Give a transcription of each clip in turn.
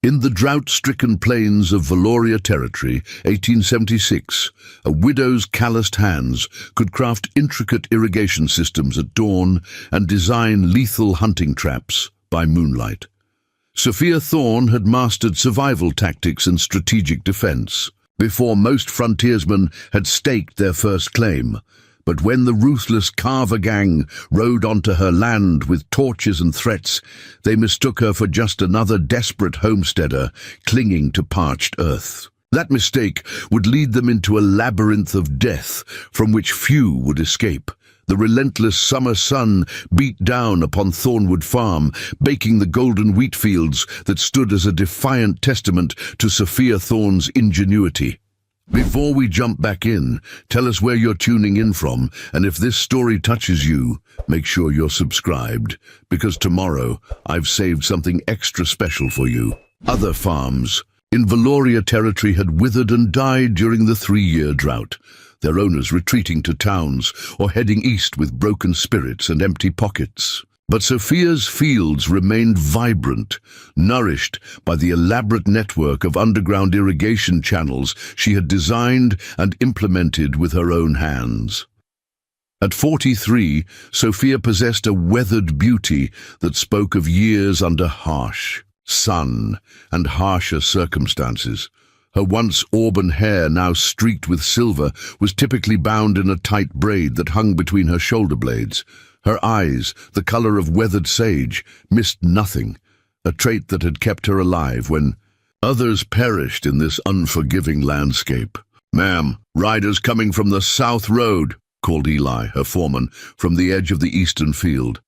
In the drought-stricken plains of Valoria Territory, 1876, a widow's calloused hands could craft intricate irrigation systems at dawn and design lethal hunting traps by moonlight. Sophia Thorne had mastered survival tactics and strategic defense before most frontiersmen had staked their first claim. But when the ruthless Carver gang rode onto her land with torches and threats, they mistook her for just another desperate homesteader clinging to parched earth. That mistake would lead them into a labyrinth of death from which few would escape. The relentless summer sun beat down upon Thornwood Farm, baking the golden wheat fields that stood as a defiant testament to Sophia Thorne's ingenuity. Before we jump back in, tell us where you're tuning in from, and if this story touches you, make sure you're subscribed, because tomorrow I've saved something extra special for you. Other farms in Valoria Territory had withered and died during the 3-year drought, their owners retreating to towns or heading east with broken spirits and empty pockets. But Sophia's fields remained vibrant, nourished by the elaborate network of underground irrigation channels she had designed and implemented with her own hands. At 43, Sophia possessed a weathered beauty that spoke of years under harsh sun and harsher circumstances. Her once auburn hair, now streaked with silver, was typically bound in a tight braid that hung between her shoulder blades. Her eyes, the color of weathered sage, missed nothing, a trait that had kept her alive when others perished in this unforgiving landscape. "Ma'am, riders coming from the South Road," called Eli, her foreman, from the edge of the eastern field.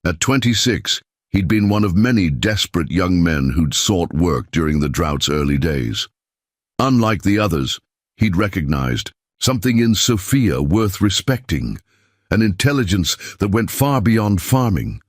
At 26, he'd been one of many desperate young men who'd sought work during the drought's early days. Unlike the others, he'd recognized something in Sophia worth respecting, an intelligence that went far beyond farming.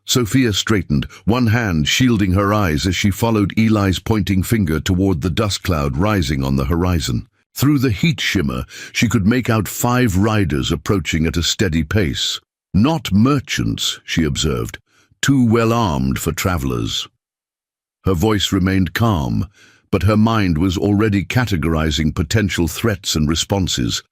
Sophia straightened, one hand shielding her eyes as she followed Eli's pointing finger toward the dust cloud rising on the horizon. Through the heat shimmer, she could make out 5 riders approaching at a steady pace. Not merchants, she observed, too well armed for travelers. Her voice remained calm, but her mind was already categorizing potential threats and responses,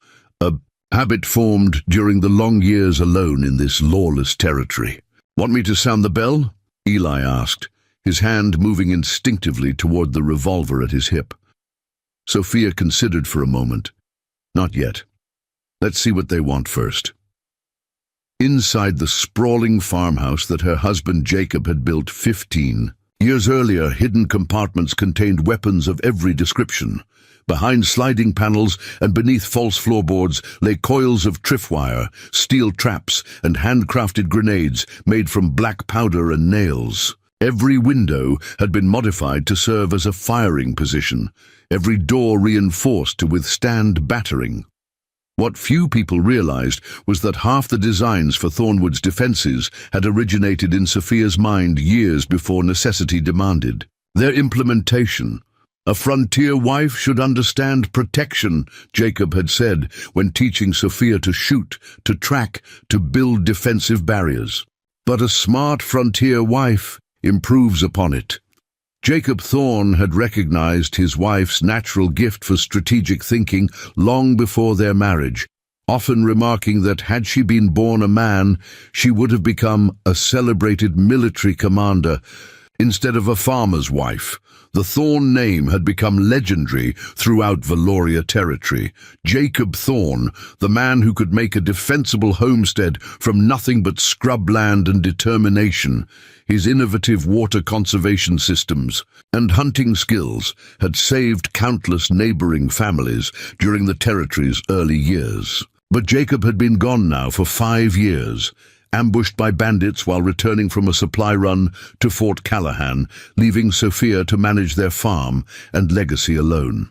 a habit formed during the long years alone in this lawless territory. "Want me to sound the bell?" Eli asked, his hand moving instinctively toward the revolver at his hip. Sophia considered for a moment. "Not yet. Let's see what they want first." Inside the sprawling farmhouse that her husband Jacob had built 15 years earlier, hidden compartments contained weapons of every description. Behind sliding panels and beneath false floorboards lay coils of tripwire, steel traps, and handcrafted grenades made from black powder and nails. Every window had been modified to serve as a firing position, every door reinforced to withstand battering. What few people realized was that half the designs for Thornwood's defenses had originated in Sophia's mind years before necessity demanded. Their implementation. "A frontier wife should understand protection," Jacob had said when teaching Sophia to shoot, to track, to build defensive barriers. But a smart frontier wife improves upon it. Jacob Thorne had recognized his wife's natural gift for strategic thinking long before their marriage, often remarking that had she been born a man, she would have become a celebrated military commander instead of a farmer's wife. The Thorne name had become legendary throughout Valoria Territory. Jacob Thorne, the man who could make a defensible homestead from nothing but scrubland and determination. His innovative water conservation systems and hunting skills had saved countless neighboring families during the territory's early years. But Jacob had been gone now for 5 years, ambushed by bandits while returning from a supply run to Fort Callahan, leaving Sophia to manage their farm and legacy alone.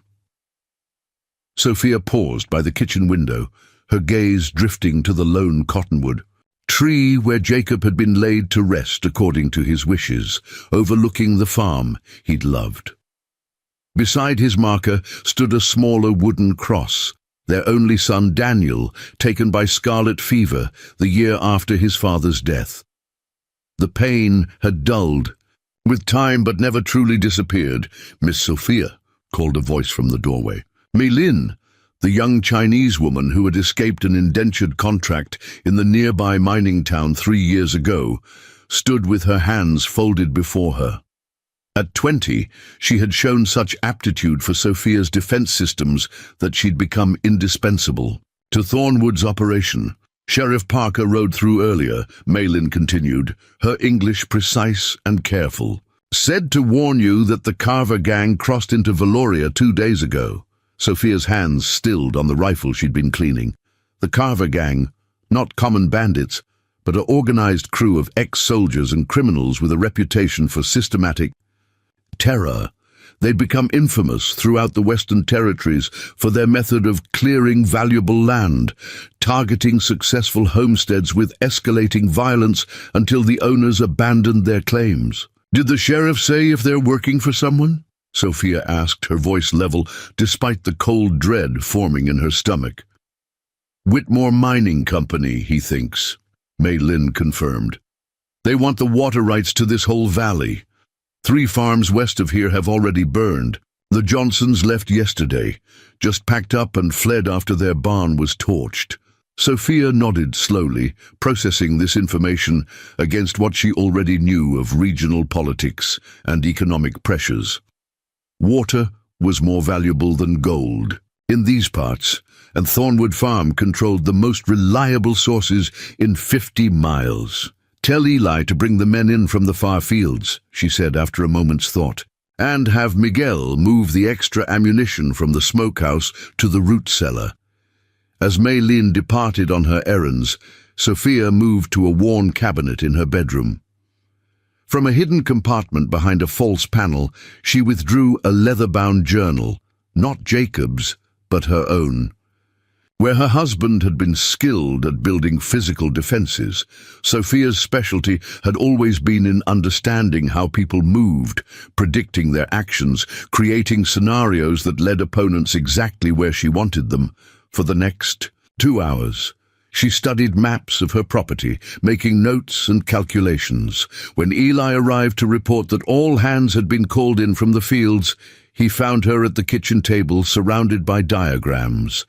Sophia paused by the kitchen window, her gaze drifting to the lone cottonwood tree where Jacob had been laid to rest according to his wishes, overlooking the farm he'd loved. Beside his marker stood a smaller wooden cross, their only son Daniel, taken by scarlet fever the year after his father's death. The pain had dulled, With time but never truly disappeared, Miss Sophia, called a voice from the doorway. Mei Lin, the young Chinese woman who had escaped an indentured contract in the nearby mining town 3 years ago, stood with her hands folded before her. At 20, she had shown such aptitude for Sophia's defense systems that she'd become indispensable. To Thornwood's operation, Sheriff Parker rode through earlier, Mei Lin continued, her English precise and careful. Said to warn you that the Carver gang crossed into Valoria 2 days ago. Sophia's hands stilled on the rifle she'd been cleaning. The Carver gang, not common bandits, but an organized crew of ex-soldiers and criminals with a reputation for systematic terror. They'd become infamous throughout the Western Territories for their method of clearing valuable land, targeting successful homesteads with escalating violence until the owners abandoned their claims. Did the sheriff say if they're working for someone? Sophia asked, her voice level, despite the cold dread forming in her stomach. Whitmore Mining Company, he thinks, Mei Lin confirmed. They want the water rights to this whole valley. 3 farms west of here have already burned. The Johnsons left yesterday, just packed up and fled after their barn was torched. Sophia nodded slowly, processing this information against what she already knew of regional politics and economic pressures. Water was more valuable than gold in these parts, and Thornwood Farm controlled the most reliable sources in 50 miles. Tell Eli to bring the men in from the far fields, she said after a moment's thought, and have Miguel move the extra ammunition from the smokehouse to the root cellar. As Mei Lin departed on her errands, Sophia moved to a worn cabinet in her bedroom. From a hidden compartment behind a false panel, she withdrew a leather-bound journal, not Jacob's, but her own. Where her husband had been skilled at building physical defenses, Sophia's specialty had always been in understanding how people moved, predicting their actions, creating scenarios that led opponents exactly where she wanted them. For the next 2 hours, she studied maps of her property, making notes and calculations. When Eli arrived to report that all hands had been called in from the fields, he found her at the kitchen table surrounded by diagrams.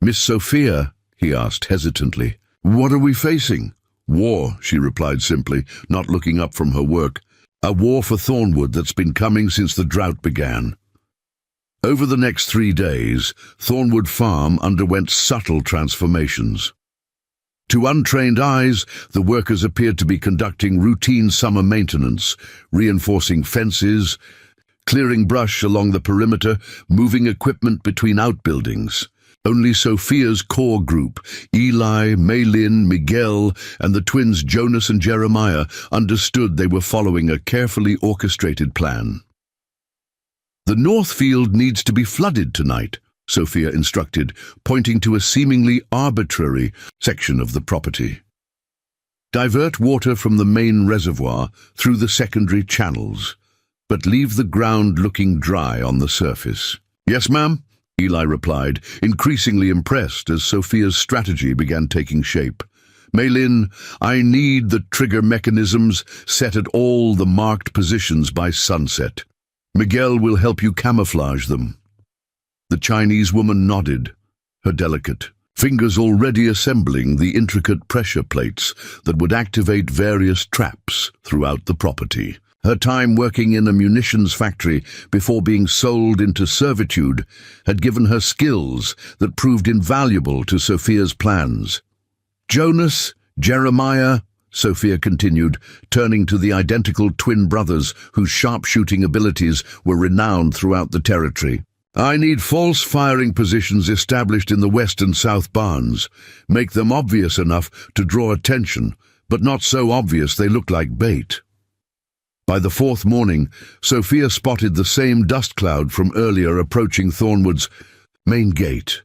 Miss Sophia, he asked hesitantly, what are we facing? War, she replied simply, not looking up from her work. A war for Thornwood that's been coming since the drought began. Over the next 3 days, Thornwood Farm underwent subtle transformations. To untrained eyes, the workers appeared to be conducting routine summer maintenance, reinforcing fences, clearing brush along the perimeter, moving equipment between outbuildings. Only Sophia's core group, Eli, Mei Lin, Miguel, and the twins Jonas and Jeremiah, understood they were following a carefully orchestrated plan. The north field needs to be flooded tonight, Sophia instructed, pointing to a seemingly arbitrary section of the property. Divert water from the main reservoir through the secondary channels, but leave the ground looking dry on the surface. Yes, ma'am, Eli replied, increasingly impressed as Sophia's strategy began taking shape. Mei Lin, I need the trigger mechanisms set at all the marked positions by sunset. Miguel will help you camouflage them. The Chinese woman nodded, her delicate fingers already assembling the intricate pressure plates that would activate various traps throughout the property. Her time working in a munitions factory before being sold into servitude had given her skills that proved invaluable to Sophia's plans. Jonas, Jeremiah, Sophia continued, turning to the identical twin brothers whose sharpshooting abilities were renowned throughout the territory. I need false firing positions established in the west and south barns. Make them obvious enough to draw attention, but not so obvious they look like bait. By the 4th morning, Sophia spotted the same dust cloud from earlier approaching Thornwood's main gate.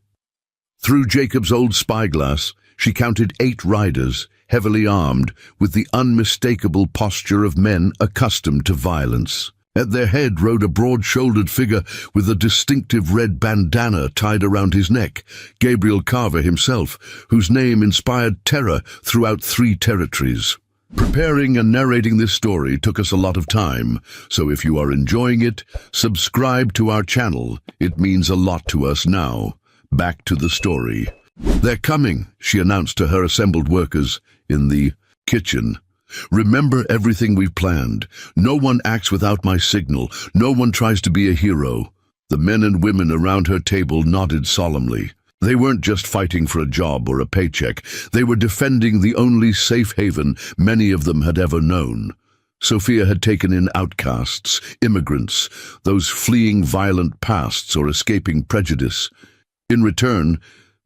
Through Jacob's old spyglass, she counted 8 riders, heavily armed, with the unmistakable posture of men accustomed to violence. At their head rode a broad-shouldered figure with a distinctive red bandana tied around his neck, Gabriel Carver himself, whose name inspired terror throughout 3 territories. Preparing and narrating this story took us a lot of time, so if you are enjoying it, subscribe to our channel. It means a lot to us now. Back to the story. "They're coming," she announced to her assembled workers in the kitchen. "Remember everything we've planned. No one acts without my signal. No one tries to be a hero." The men and women around her table nodded solemnly. They weren't just fighting for a job or a paycheck. They were defending the only safe haven many of them had ever known. Sophia had taken in outcasts, immigrants, those fleeing violent pasts or escaping prejudice. In return,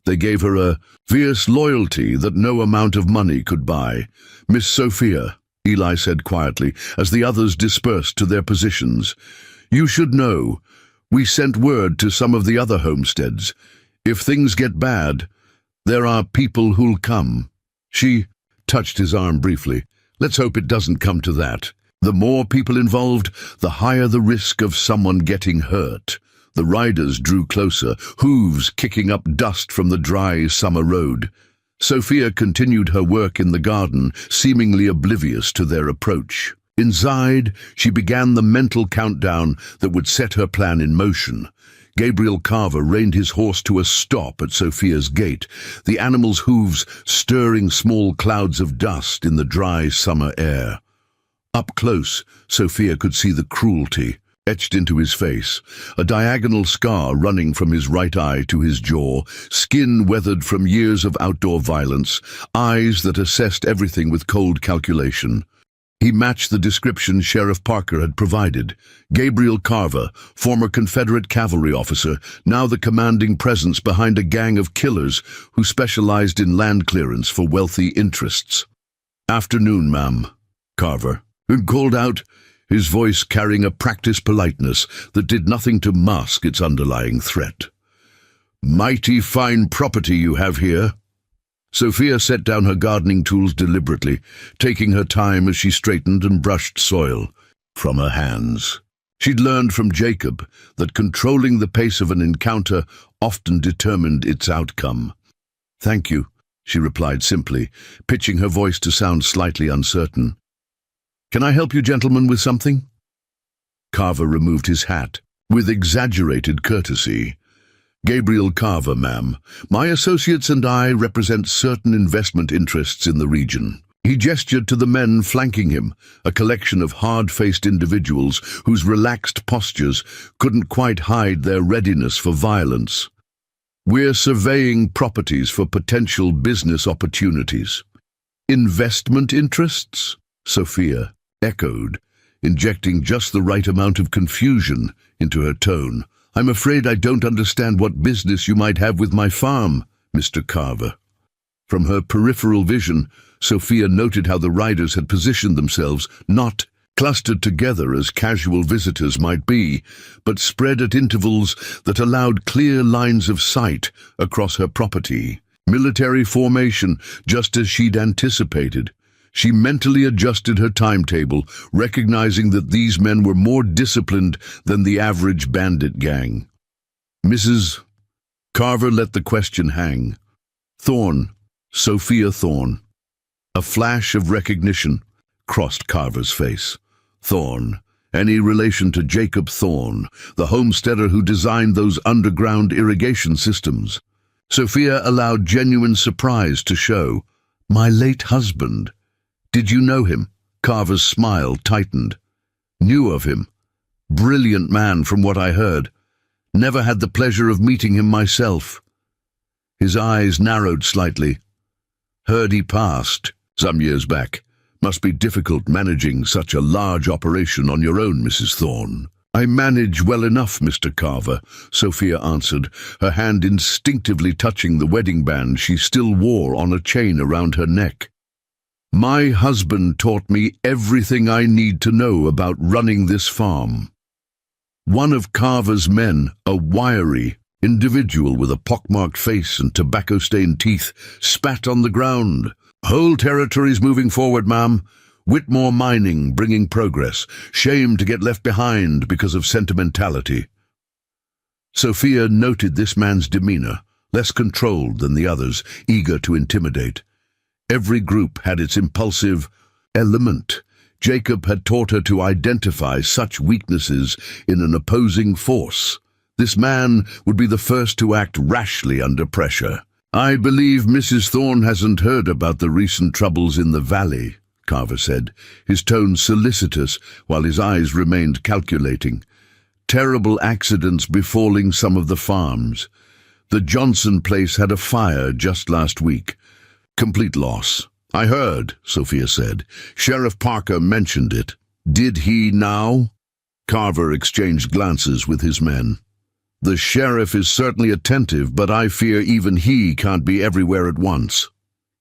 they gave her a fierce loyalty that no amount of money could buy. "Miss Sophia," Eli said quietly, as the others dispersed to their positions, "you should know, we sent word to some of the other homesteads. If things get bad, there are people who'll come." She touched his arm briefly. "Let's hope it doesn't come to that. The more people involved, the higher the risk of someone getting hurt." The riders drew closer, hooves kicking up dust from the dry summer road. Sophia continued her work in the garden, seemingly oblivious to their approach. Inside, she began the mental countdown that would set her plan in motion. Gabriel Carver reined his horse to a stop at Sophia's gate, the animal's hooves stirring small clouds of dust in the dry summer air. Up close, Sophia could see the cruelty etched into his face, a diagonal scar running from his right eye to his jaw, skin weathered from years of outdoor violence, eyes that assessed everything with cold calculation. He matched the description Sheriff Parker had provided. Gabriel Carver, former Confederate cavalry officer, now the commanding presence behind a gang of killers who specialized in land clearance for wealthy interests. "Afternoon, ma'am," Carver called out, his voice carrying a practiced politeness that did nothing to mask its underlying threat. "Mighty fine property you have here." Sophia set down her gardening tools deliberately, taking her time as she straightened and brushed soil from her hands. She'd learned from Jacob that controlling the pace of an encounter often determined its outcome. "Thank you," she replied simply, pitching her voice to sound slightly uncertain. "Can I help you gentlemen with something?" Carver removed his hat with exaggerated courtesy. "Gabriel Carver, ma'am. My associates and I represent certain investment interests in the region." He gestured to the men flanking him, a collection of hard-faced individuals whose relaxed postures couldn't quite hide their readiness for violence. "We're surveying properties for potential business opportunities." "Investment interests?" Sophia echoed, injecting just the right amount of confusion into her tone. "I'm afraid I don't understand what business you might have with my farm, Mr. Carver." From her peripheral vision, Sophia noted how the riders had positioned themselves, not clustered together as casual visitors might be, but spread at intervals that allowed clear lines of sight across her property. Military formation, just as she'd anticipated. She mentally adjusted her timetable, recognizing that these men were more disciplined than the average bandit gang. "Mrs. Carver let the question hang. "Thorne, Sophia Thorne." A flash of recognition crossed Carver's face. Thorne, any relation to Jacob Thorne, the homesteader who designed those underground irrigation systems? Sophia allowed genuine surprise to show. "My late husband. Did you know him?" Carver's smile tightened. "Knew of him. Brilliant man from what I heard. Never had the pleasure of meeting him myself." His eyes narrowed slightly. "Heard he passed some years back. Must be difficult managing such a large operation on your own, Mrs. Thorne." "I manage well enough, Mr. Carver," Sophia answered, her hand instinctively touching the wedding band she still wore on a chain around her neck. "My husband taught me everything I need to know about running this farm." One of Carver's men, a wiry individual with a pockmarked face and tobacco-stained teeth, spat on the ground. "Whole territory's moving forward, ma'am. Whitmore mining, bringing progress. Shame to get left behind because of sentimentality." Sophia noted this man's demeanor, less controlled than the others, eager to intimidate. Every group had its impulsive, element. Jacob had taught her to identify such weaknesses in an opposing force. This man would be the first to act rashly under pressure. "I believe Mrs. Thorne hasn't heard about the recent troubles in the valley," Carver said, his tone solicitous while his eyes remained calculating. "Terrible accidents befalling some of the farms. The Johnson place had a fire just last week. Complete loss." "I heard," Sophia said. "Sheriff Parker mentioned it." "Did he now?" Carver exchanged glances with his men. "The sheriff is certainly attentive, but I fear even he can't be everywhere at once."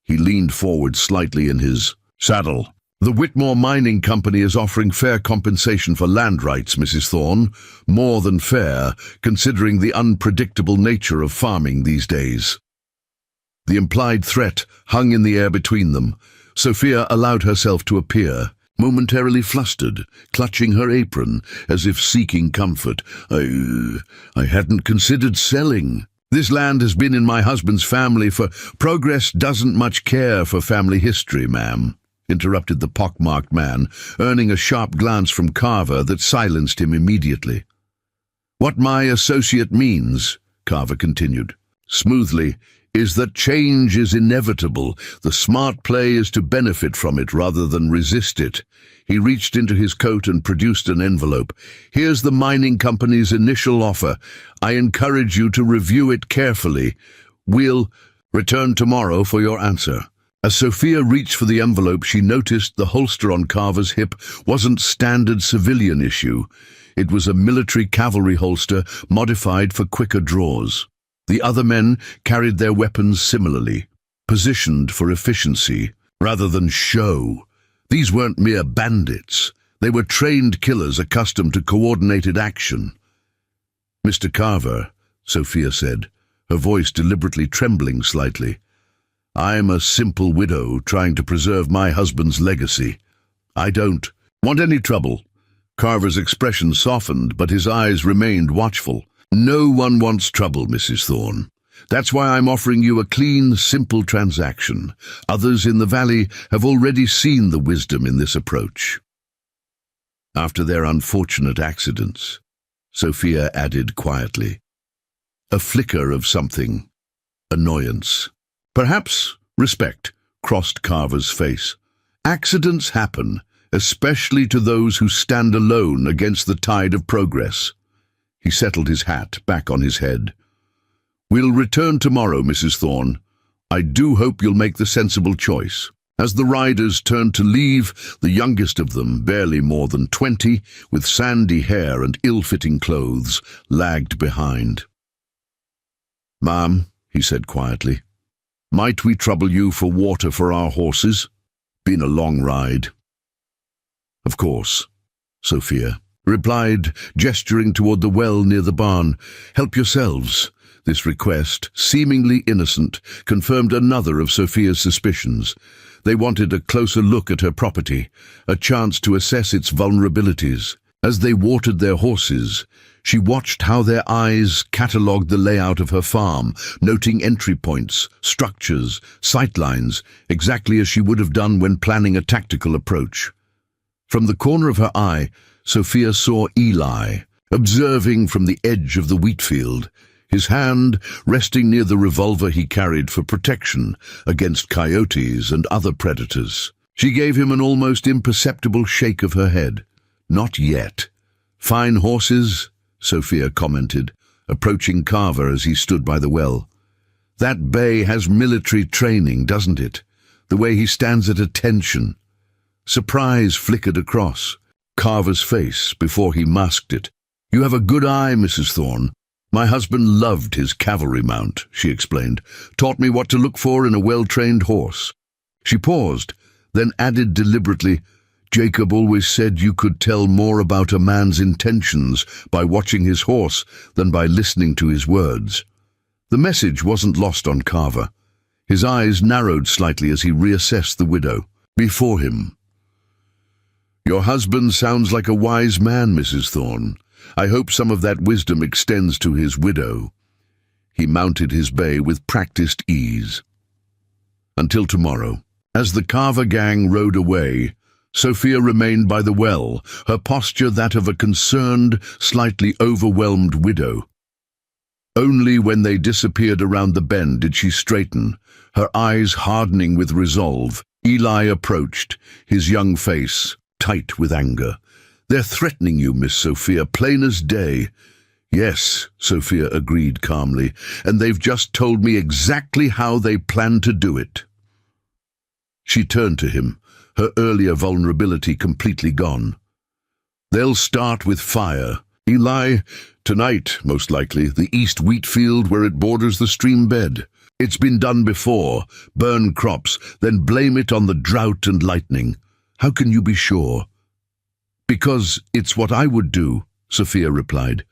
He leaned forward slightly in his saddle. "The Whitmore Mining Company is offering fair compensation for land rights, Mrs. Thorne. More than fair, considering the unpredictable nature of farming these days." The implied threat hung in the air between them. Sophia allowed herself to appear, momentarily flustered, clutching her apron, as if seeking comfort. I hadn't considered selling. This land has been in my husband's family for—" "Progress doesn't much care for family history, ma'am," interrupted the pockmarked man, earning a sharp glance from Carver that silenced him immediately. "What my associate means," Carver continued, smoothly, "is that change is inevitable. The smart play is to benefit from it rather than resist it." He reached into his coat and produced an envelope. "Here's the mining company's initial offer. I encourage you to review it carefully. We'll return tomorrow for your answer." As Sophia reached for the envelope, she noticed the holster on Carver's hip wasn't standard civilian issue. It was a military cavalry holster modified for quicker draws. The other men carried their weapons similarly, positioned for efficiency rather than show. These weren't mere bandits. They were trained killers accustomed to coordinated action. "Mr. Carver," Sophia said, her voice deliberately trembling slightly, "I'm a simple widow trying to preserve my husband's legacy. I don't want any trouble." Carver's expression softened, but his eyes remained watchful. "No one wants trouble, Mrs. Thorne. That's why I'm offering you a clean, simple transaction. Others in the valley have already seen the wisdom in this approach." After their unfortunate accidents, Sophia added quietly, a flicker of something, annoyance. Perhaps respect crossed Carver's face. Accidents happen, especially to those who stand alone against the tide of progress. He settled his hat back on his head. "We'll return tomorrow, Mrs. Thorne. I do hope you'll make the sensible choice." As the riders turned to leave, the youngest of them, barely more than 20, with sandy hair and ill-fitting clothes, lagged behind. "Ma'am," he said quietly, "might we trouble you for water for our horses? Been a long ride." "Of course," Sophia replied, gesturing toward the well near the barn. "Help yourselves." This request, seemingly innocent, confirmed another of Sophia's suspicions. They wanted a closer look at her property, a chance to assess its vulnerabilities. As they watered their horses, she watched how their eyes catalogued the layout of her farm, noting entry points, structures, sightlines, exactly as she would have done when planning a tactical approach. From the corner of her eye, Sophia saw Eli, observing from the edge of the wheat field, his hand resting near the revolver he carried for protection against coyotes and other predators. She gave him an almost imperceptible shake of her head. "Not yet." "Fine horses," Sophia commented, approaching Carver as he stood by the well. "That bay has military training, doesn't it? The way he stands at attention." Surprise flickered across Carver's face before he masked it. "You have a good eye, Mrs. Thorne. My husband loved his cavalry mount," she explained. "Taught me what to look for in a well-trained horse." She paused, then added deliberately, "Jacob always said you could tell more about a man's intentions by watching his horse than by listening to his words." The message wasn't lost on Carver. His eyes narrowed slightly as he reassessed the widow before him. "Your husband sounds like a wise man, Mrs. Thorne. I hope some of that wisdom extends to his widow." He mounted his bay with practiced ease. Until tomorrow. As the Carver gang rode away, Sophia remained by the well, her posture that of a concerned, slightly overwhelmed widow. Only when they disappeared around the bend did she straighten, her eyes hardening with resolve. Eli approached, his young face tight with anger. "They're threatening you, Miss Sophia, plain as day." "Yes," Sophia agreed calmly, "and they've just told me exactly how they plan to do it." She turned to him, her earlier vulnerability completely gone. "They'll start with fire. Eli, tonight, most likely, the east wheat field where it borders the stream bed. It's been done before. Burn crops, then blame it on the drought and lightning. How can you be sure?" "Because it's what I would do," Sophia replied.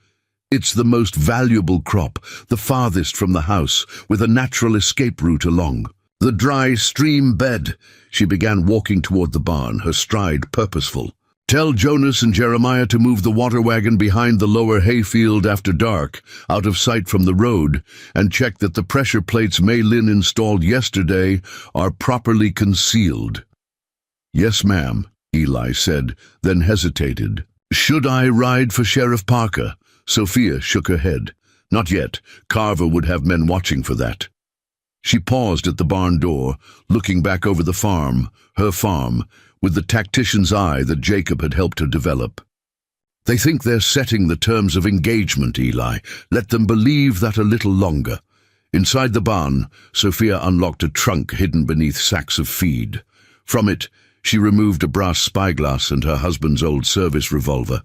"It's the most valuable crop, the farthest from the house, with a natural escape route along. The dry stream bed." She began walking toward the barn, her stride purposeful. "Tell Jonas and Jeremiah to move the water wagon behind the lower hayfield after dark, out of sight from the road, and check that the pressure plates Mei Lin installed yesterday are properly concealed." "Yes, ma'am," Eli said, then hesitated. "Should I ride for Sheriff Parker?" Sophia shook her head. "Not yet. Carver would have men watching for that." She paused at the barn door, looking back over the farm, her farm, with the tactician's eye that Jacob had helped her develop. "They think they're setting the terms of engagement, Eli. Let them believe that a little longer." Inside the barn, Sophia unlocked a trunk hidden beneath sacks of feed. From it, she removed a brass spyglass and her husband's old service revolver,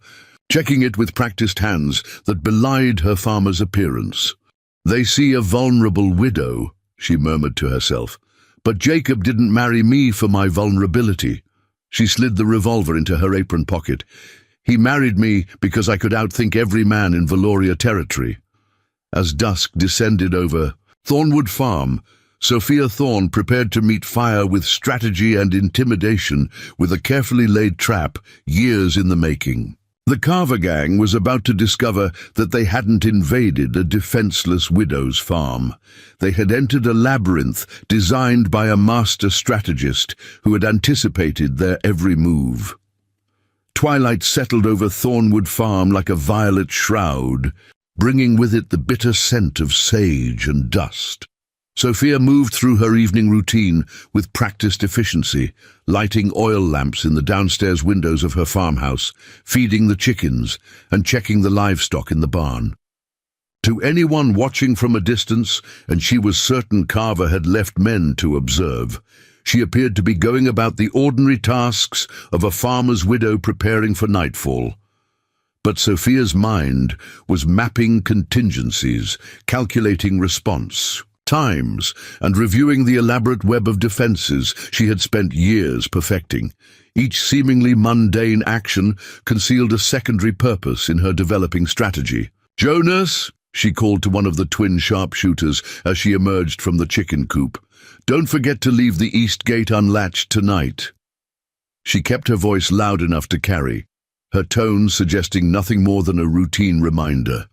checking it with practiced hands that belied her farmer's appearance. "They see a vulnerable widow," she murmured to herself. "But Jacob didn't marry me for my vulnerability." She slid the revolver into her apron pocket. "He married me because I could outthink every man in Valoria territory." As dusk descended over Thornwood Farm, Sophia Thorne prepared to meet fire with strategy and intimidation, with a carefully laid trap, years in the making. The Carver gang was about to discover that they hadn't invaded a defenseless widow's farm. They had entered a labyrinth designed by a master strategist who had anticipated their every move. Twilight settled over Thornwood Farm like a violet shroud, bringing with it the bitter scent of sage and dust. Sophia moved through her evening routine with practiced efficiency, lighting oil lamps in the downstairs windows of her farmhouse, feeding the chickens, and checking the livestock in the barn. To anyone watching from a distance, and she was certain Carver had left men to observe, she appeared to be going about the ordinary tasks of a farmer's widow preparing for nightfall. But Sophia's mind was mapping contingencies, calculating response times, and reviewing the elaborate web of defenses she had spent years perfecting. Each seemingly mundane action concealed a secondary purpose in her developing strategy. "Jonas," she called to one of the twin sharpshooters as she emerged from the chicken coop, "don't forget to leave the east gate unlatched tonight." She kept her voice loud enough to carry, her tone suggesting nothing more than a routine reminder.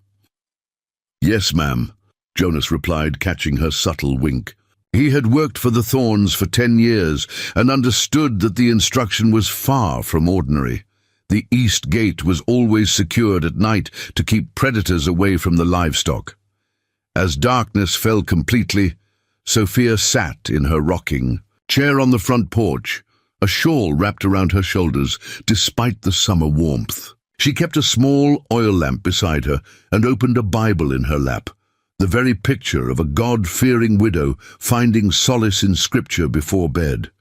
"Yes, ma'am," Jonas replied, catching her subtle wink. He had worked for the Thorns for 10 years and understood that the instruction was far from ordinary. The east gate was always secured at night to keep predators away from the livestock. As darkness fell completely, Sophia sat in her rocking chair on the front porch, a shawl wrapped around her shoulders despite the summer warmth. She kept a small oil lamp beside her and opened a Bible in her lap, the very picture of a God-fearing widow finding solace in Scripture before bed.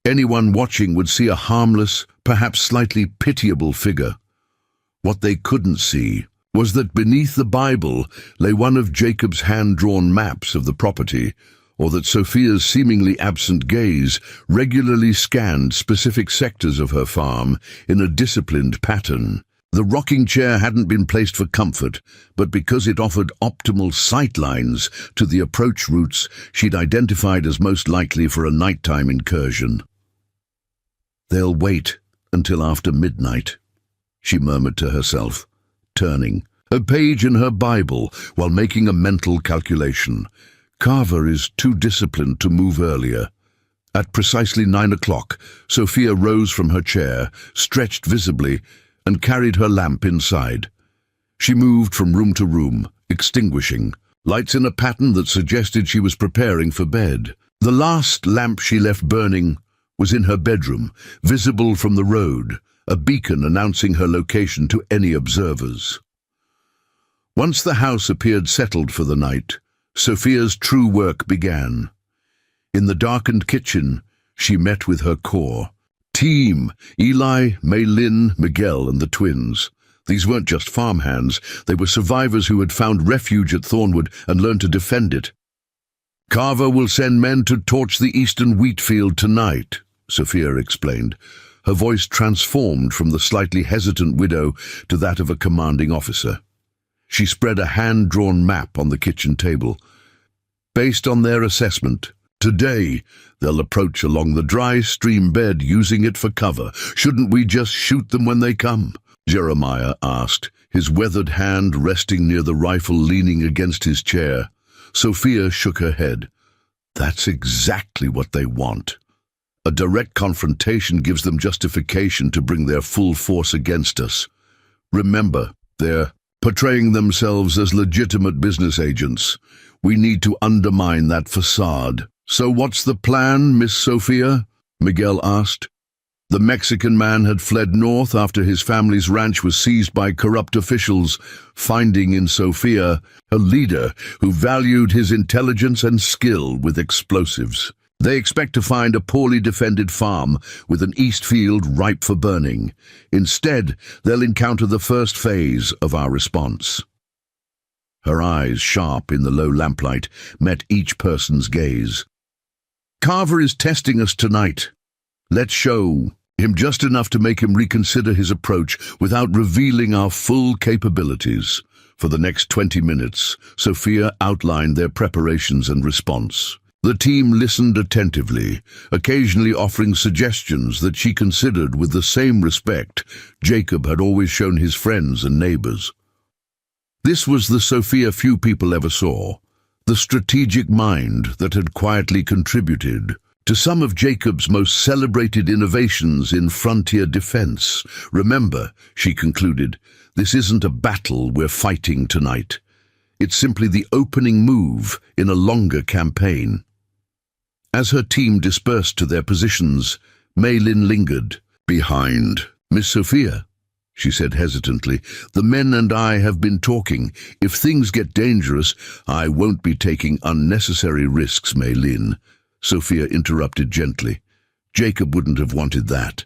Anyone watching would see a harmless, perhaps slightly pitiable figure. What they couldn't see was that beneath the Bible lay one of Jacob's hand-drawn maps of the property, or that Sophia's seemingly absent gaze regularly scanned specific sectors of her farm in a disciplined pattern. The rocking chair hadn't been placed for comfort, but because it offered optimal sight lines to the approach routes she'd identified as most likely for a nighttime incursion. "They'll wait until after midnight," she murmured to herself, turning a page in her Bible while making a mental calculation. "Carver is too disciplined to move earlier. At precisely 9 o'clock, Sophia rose from her chair, stretched visibly, and carried her lamp inside. She moved from room to room, extinguishing lights in a pattern that suggested she was preparing for bed. The last lamp she left burning was in her bedroom, visible from the road, a beacon announcing her location to any observers. Once the house appeared settled for the night, Sophia's true work began. In the darkened kitchen, she met with her core. Team: Eli, Maylin, Miguel, and the twins. These weren't just farmhands, they were survivors who had found refuge at Thornwood and learned to defend it. Carver will send men to torch the eastern wheat field tonight, Sophia explained. Her voice transformed from the slightly hesitant widow to that of a commanding officer. She spread a hand-drawn map on the kitchen table. Based on their assessment, today they'll approach along the dry stream bed using it for cover. Shouldn't we just shoot them when they come? Jeremiah asked, his weathered hand resting near the rifle leaning against his chair. Sophia shook her head. That's exactly what they want. A direct confrontation gives them justification to bring their full force against us. Remember, they're portraying themselves as legitimate business agents. We need to undermine that facade. So what's the plan, Miss Sophia? Miguel asked. The Mexican man had fled north after his family's ranch was seized by corrupt officials, finding in Sophia a leader who valued his intelligence and skill with explosives. They expect to find a poorly defended farm with an east field ripe for burning. Instead, they'll encounter the first phase of our response. Her eyes, sharp in the low lamplight, met each person's gaze. Carver is testing us tonight. Let's show him just enough to make him reconsider his approach without revealing our full capabilities. For the next 20 minutes, Sophia outlined their preparations and response. The team listened attentively, occasionally offering suggestions that she considered with the same respect Jacob had always shown his friends and neighbors. This was the Sophia few people ever saw, the strategic mind that had quietly contributed to some of Jacob's most celebrated innovations in frontier defense. Remember, she concluded, this isn't a battle we're fighting tonight. It's simply the opening move in a longer campaign. As her team dispersed to their positions, Maylin lingered. Behind. Miss Sophia, she said hesitantly, the men and I have been talking. If things get dangerous, I won't be taking unnecessary risks, Maylin. Sophia interrupted gently. Jacob wouldn't have wanted that.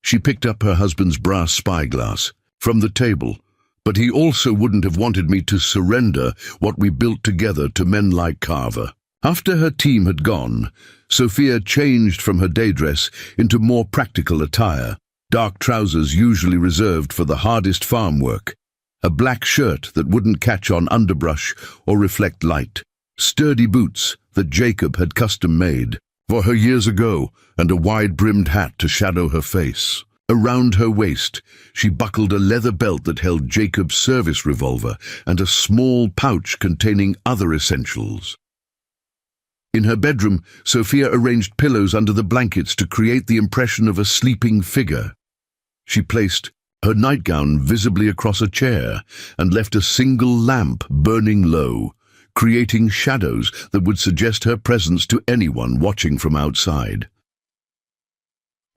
She picked up her husband's brass spyglass from the table, but he also wouldn't have wanted me to surrender what we built together to men like Carver. After her team had gone, Sophia changed from her day dress into more practical attire, dark trousers usually reserved for the hardest farm work, a black shirt that wouldn't catch on underbrush or reflect light, sturdy boots that Jacob had custom-made for her years ago, and a wide-brimmed hat to shadow her face. Around her waist, she buckled a leather belt that held Jacob's service revolver and a small pouch containing other essentials. In her bedroom, Sophia arranged pillows under the blankets to create the impression of a sleeping figure. She placed her nightgown visibly across a chair and left a single lamp burning low, creating shadows that would suggest her presence to anyone watching from outside.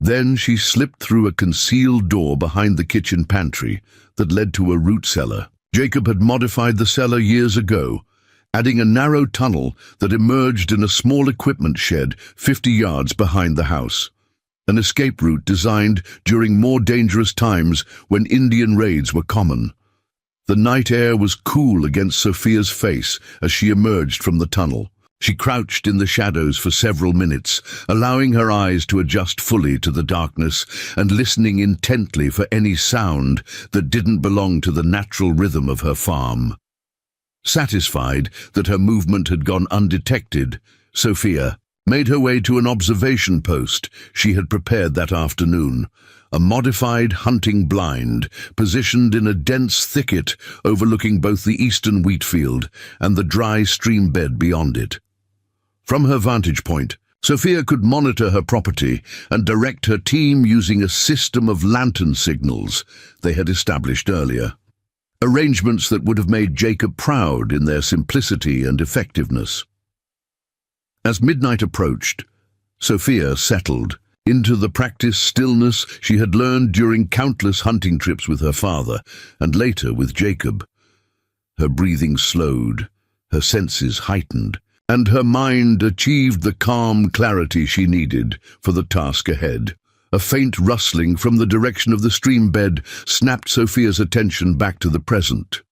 Then she slipped through a concealed door behind the kitchen pantry that led to a root cellar. Jacob had modified the cellar years ago, adding a narrow tunnel that emerged in a small equipment shed 50 yards behind the house, an escape route designed during more dangerous times when Indian raids were common. The night air was cool against Sophia's face as she emerged from the tunnel. She crouched in the shadows for several minutes, allowing her eyes to adjust fully to the darkness and listening intently for any sound that didn't belong to the natural rhythm of her farm. Satisfied that her movement had gone undetected, Sophia made her way to an observation post she had prepared that afternoon, a modified hunting blind positioned in a dense thicket overlooking both the eastern wheat field and the dry stream bed beyond it. From her vantage point, Sophia could monitor her property and direct her team using a system of lantern signals they had established earlier. Arrangements that would have made Jacob proud in their simplicity and effectiveness. As midnight approached, Sophia settled into the practiced stillness she had learned during countless hunting trips with her father and later with Jacob. Her breathing slowed, her senses heightened, and her mind achieved the calm clarity she needed for the task ahead. A faint rustling from the direction of the stream bed snapped Sophia's attention back to the present.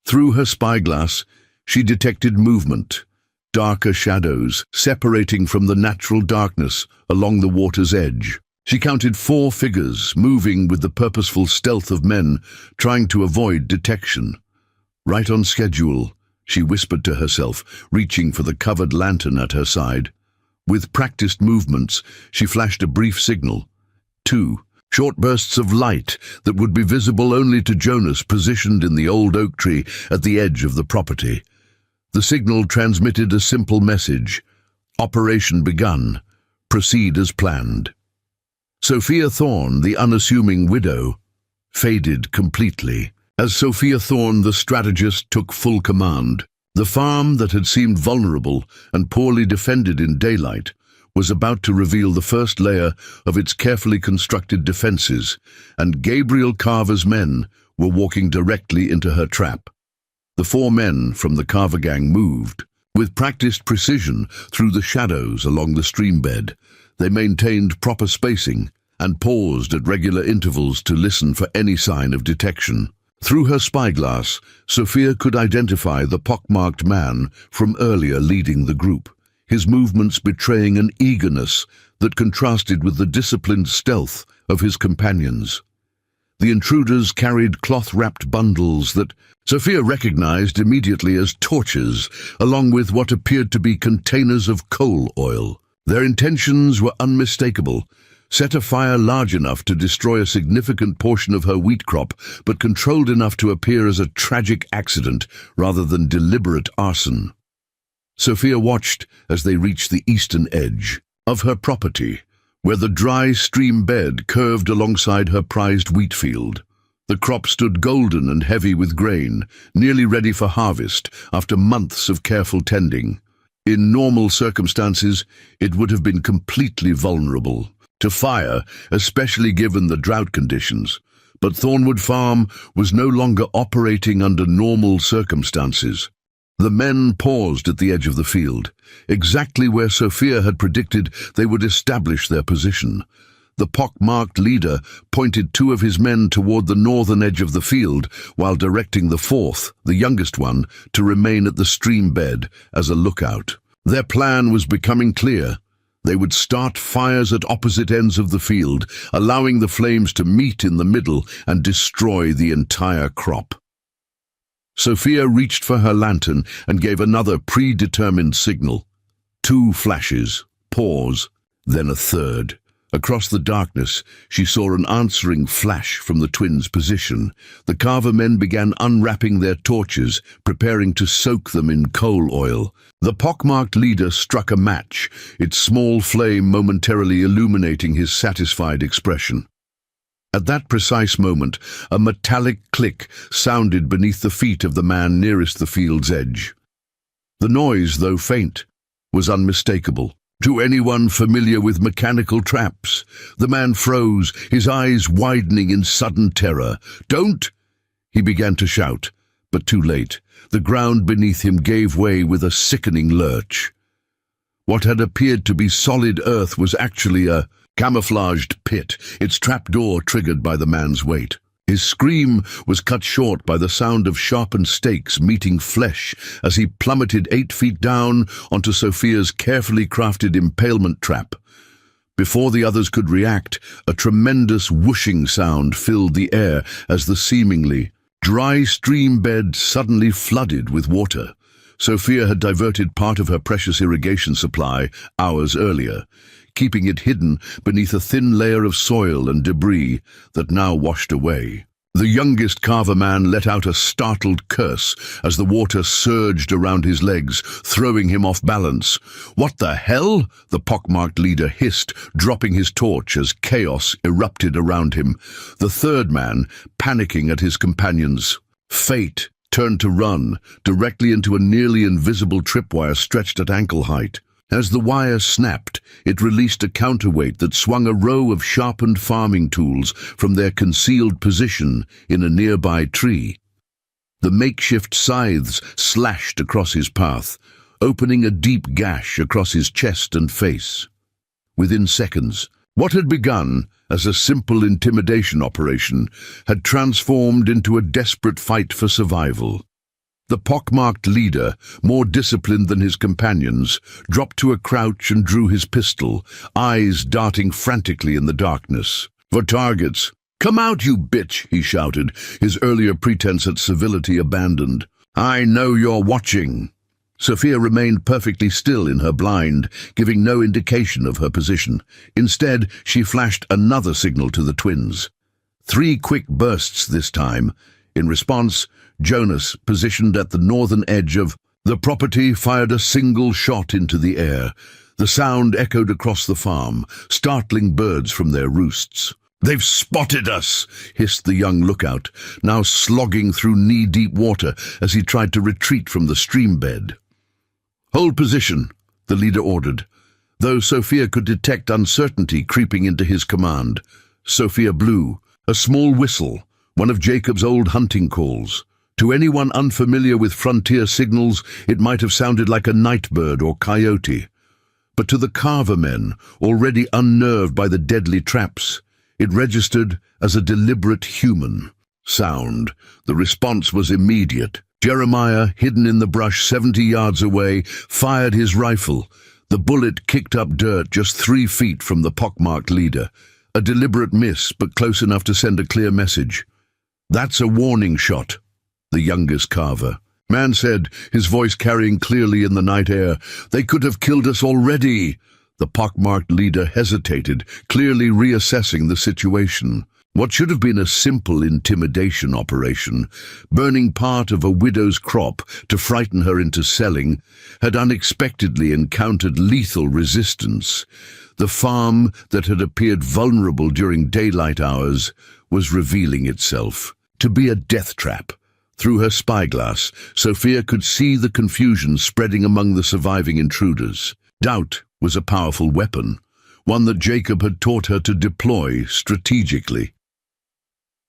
Through her spyglass, she detected movement, darker shadows separating from the natural darkness along the water's edge. She counted 4 figures moving with the purposeful stealth of men trying to avoid detection. Right on schedule, she whispered to herself, reaching for the covered lantern at her side. With practiced movements, she flashed a brief signal. 2 short bursts of light that would be visible only to Jonas, positioned in the old oak tree at the edge of the property. The signal transmitted a simple message: "Operation begun. Proceed as planned." Sophia Thorne, the unassuming widow, faded completely. As Sophia Thorne, the strategist, took full command, the farm that had seemed vulnerable and poorly defended in daylight was about to reveal the first layer of its carefully constructed defenses, and Gabriel Carver's men were walking directly into her trap. The 4 men from the Carver gang moved. With practiced precision through the shadows along the stream bed, they maintained proper spacing and paused at regular intervals to listen for any sign of detection. Through her spyglass, Sophia could identify the pockmarked man from earlier leading the group, his movements betraying an eagerness that contrasted with the disciplined stealth of his companions. The intruders carried cloth-wrapped bundles that Sophia recognized immediately as torches, along with what appeared to be containers of coal oil. Their intentions were unmistakable: set a fire large enough to destroy a significant portion of her wheat crop, but controlled enough to appear as a tragic accident rather than deliberate arson. Sophia watched as they reached the eastern edge of her property, where the dry stream bed curved alongside her prized wheat field. The crop stood golden and heavy with grain, nearly ready for harvest after months of careful tending. In normal circumstances, it would have been completely vulnerable to fire, especially given the drought conditions. But Thornwood Farm was no longer operating under normal circumstances. The men paused at the edge of the field, exactly where Sophia had predicted they would establish their position. The pock-marked leader pointed 2 of his men toward the northern edge of the field, while directing the 4th, the youngest one, to remain at the stream bed as a lookout. Their plan was becoming clear. They would start fires at opposite ends of the field, allowing the flames to meet in the middle and destroy the entire crop. Sophia reached for her lantern and gave another predetermined signal. 2 flashes, pause, then a third. Across the darkness, she saw an answering flash from the twins' position. The Carver men began unwrapping their torches, preparing to soak them in coal oil. The pockmarked leader struck a match, its small flame momentarily illuminating his satisfied expression. At that precise moment, a metallic click sounded beneath the feet of the man nearest the field's edge. The noise, though faint, was unmistakable to anyone familiar with mechanical traps. The man froze, his eyes widening in sudden terror. "Don't!" he began to shout, but too late. The ground beneath him gave way with a sickening lurch. What had appeared to be solid earth was actually a camouflaged pit, its trapdoor triggered by the man's weight. His scream was cut short by the sound of sharpened stakes meeting flesh as he plummeted 8 feet down onto Sophia's carefully crafted impalement trap. Before the others could react, a tremendous whooshing sound filled the air as the seemingly dry stream bed suddenly flooded with water. Sophia had diverted part of her precious irrigation supply hours earlier, keeping it hidden beneath a thin layer of soil and debris that now washed away. The youngest carver man let out a startled curse as the water surged around his legs, throwing him off balance. "What the hell?" the pockmarked leader hissed, dropping his torch as chaos erupted around him. The third man, panicking at his companions' fate, turned to run, directly into a nearly invisible tripwire stretched at ankle height. As the wire snapped, it released a counterweight that swung a row of sharpened farming tools from their concealed position in a nearby tree. The makeshift scythes slashed across his path, opening a deep gash across his chest and face. Within seconds, what had begun as a simple intimidation operation had transformed into a desperate fight for survival. The pockmarked leader, more disciplined than his companions, dropped to a crouch and drew his pistol, eyes darting frantically in the darkness. "For targets." "Come out, you bitch," he shouted, his earlier pretense at civility abandoned. "I know you're watching." Sophia remained perfectly still in her blind, giving no indication of her position. Instead, she flashed another signal to the twins. 3 quick bursts this time. In response, Jonas, positioned at the northern edge of the property, fired a single shot into the air. The sound echoed across the farm, startling birds from their roosts. "They've spotted us," hissed the young lookout, now slogging through knee-deep water as he tried to retreat from the stream bed. "Hold position," the leader ordered, though Sophia could detect uncertainty creeping into his command. Sophia blew, a small whistle, one of Jacob's old hunting calls. To anyone unfamiliar with frontier signals, it might have sounded like a nightbird or coyote. But to the carver men, already unnerved by the deadly traps, it registered as a deliberate human sound. The response was immediate. Jeremiah, hidden in the brush 70 yards away, fired his rifle. The bullet kicked up dirt just 3 feet from the pockmarked leader. A deliberate miss, but close enough to send a clear message. "That's a warning shot," the youngest carver man said, his voice carrying clearly in the night air. "They could have killed us already." The pockmarked leader hesitated, clearly reassessing the situation. What should have been a simple intimidation operation, burning part of a widow's crop to frighten her into selling, had unexpectedly encountered lethal resistance. The farm that had appeared vulnerable during daylight hours was revealing itself to be a death trap. Through her spyglass, Sophia could see the confusion spreading among the surviving intruders. Doubt was a powerful weapon, one that Jacob had taught her to deploy strategically.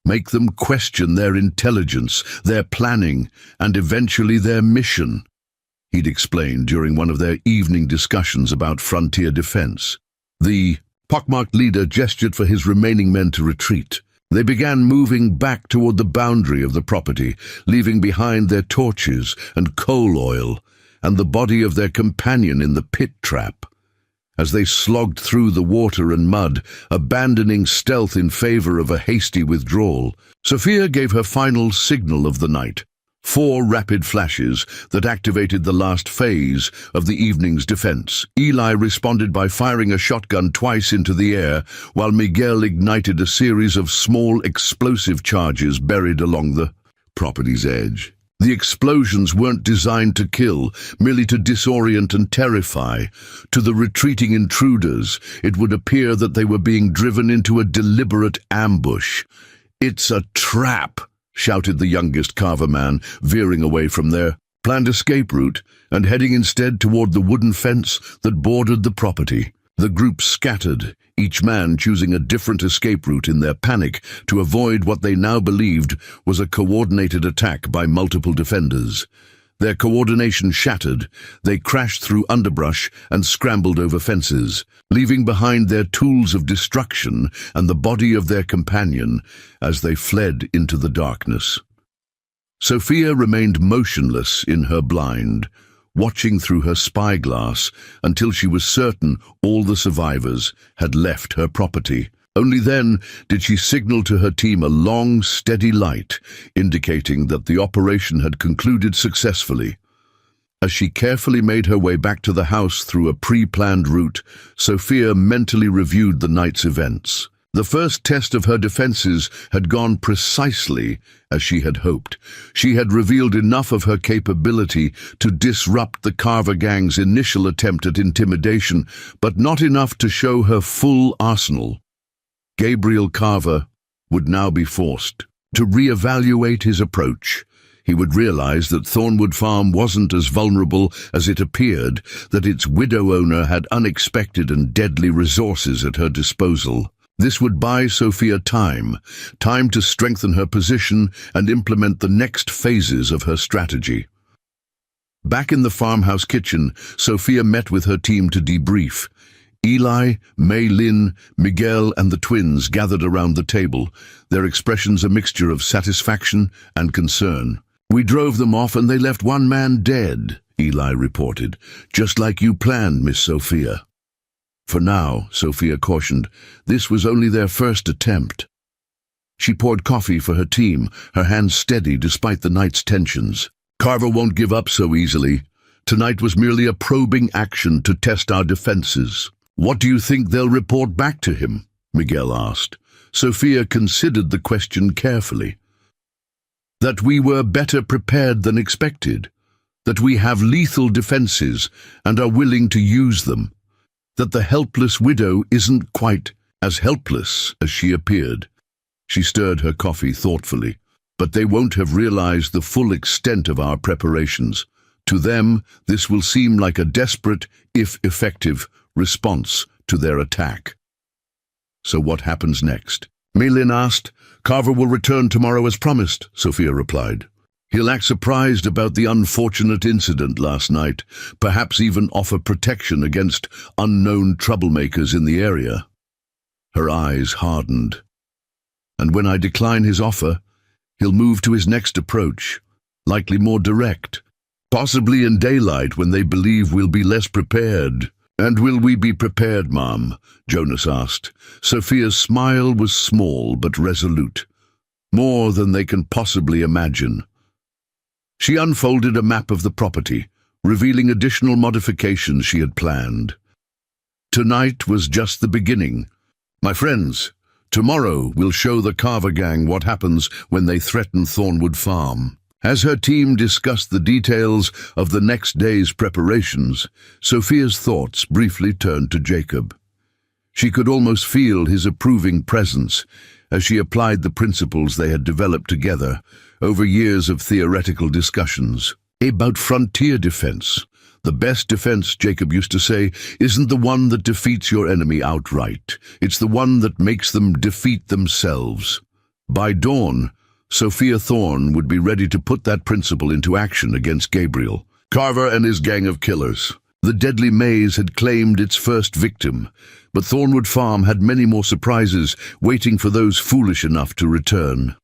Make them question their intelligence, their planning, and eventually their mission, he'd explained during one of their evening discussions about frontier defense. The pockmarked leader gestured for his remaining men to retreat. They began moving back toward the boundary of the property, leaving behind their torches and coal oil and the body of their companion in the pit trap. As they slogged through the water and mud, abandoning stealth in favor of a hasty withdrawal, Sophia gave her final signal of the night. 4 rapid flashes that activated the last phase of the evening's defense. Eli responded by firing a shotgun twice into the air, while Miguel ignited a series of small explosive charges buried along the property's edge. The explosions weren't designed to kill, merely to disorient and terrify. To the retreating intruders, it would appear that they were being driven into a deliberate ambush. "It's a trap!" shouted the youngest carver man, veering away from their planned escape route and heading instead toward the wooden fence that bordered the property. The group scattered, each man choosing a different escape route in their panic to avoid what they now believed was a coordinated attack by multiple defenders. Their coordination shattered, they crashed through underbrush and scrambled over fences, leaving behind their tools of destruction and the body of their companion as they fled into the darkness. Sophia remained motionless in her blind, watching through her spyglass until she was certain all the survivors had left her property. Only then did she signal to her team a long, steady light, indicating that the operation had concluded successfully. As she carefully made her way back to the house through a pre-planned route, Sophia mentally reviewed the night's events. The first test of her defenses had gone precisely as she had hoped. She had revealed enough of her capability to disrupt the Carver gang's initial attempt at intimidation, but not enough to show her full arsenal. Gabriel Carver would now be forced to reevaluate his approach. He would realize that Thornwood Farm wasn't as vulnerable as it appeared, that its widow owner had unexpected and deadly resources at her disposal. This would buy Sophia time to strengthen her position and implement the next phases of her strategy. Back in the farmhouse kitchen, Sophia met with her team to debrief. Eli, Mei Lin, Miguel and the twins gathered around the table, their expressions a mixture of satisfaction and concern. "We drove them off and they left one man dead," Eli reported. "Just like you planned, Miss Sophia." "For now," Sophia cautioned, "this was only their first attempt." She poured coffee for her team, her hands steady despite the night's tensions. "Carver won't give up so easily. Tonight was merely a probing action to test our defenses." "What do you think they'll report back to him?" Miguel asked. Sophia considered the question carefully. "That we were better prepared than expected, that we have lethal defenses and are willing to use them, that the helpless widow isn't quite as helpless as she appeared." She stirred her coffee thoughtfully. "But they won't have realized the full extent of our preparations. To them, this will seem like a desperate, if effective, response to their attack." "So what happens next?" Meilin asked. "Carver will return tomorrow as promised," Sophia replied. "He'll act surprised about the unfortunate incident last night, perhaps even offer protection against unknown troublemakers in the area." Her eyes hardened. "And when I decline his offer, he'll move to his next approach, likely more direct, possibly in daylight when they believe we'll be less prepared." "And will we be prepared, Mom?" Jonas asked. Sophia's smile was small but resolute. "More than they can possibly imagine." She unfolded a map of the property, revealing additional modifications she had planned. "Tonight was just the beginning. My friends, tomorrow we'll show the Carver gang what happens when they threaten Thornwood Farm." As her team discussed the details of the next day's preparations, Sophia's thoughts briefly turned to Jacob. She could almost feel his approving presence as she applied the principles they had developed together over years of theoretical discussions. About frontier defense. "The best defense," Jacob used to say, "isn't the one that defeats your enemy outright. It's the one that makes them defeat themselves." By dawn, Sophia Thorne would be ready to put that principle into action against Gabriel Carver and his gang of killers. The deadly maze had claimed its first victim, but Thornwood Farm had many more surprises waiting for those foolish enough to return.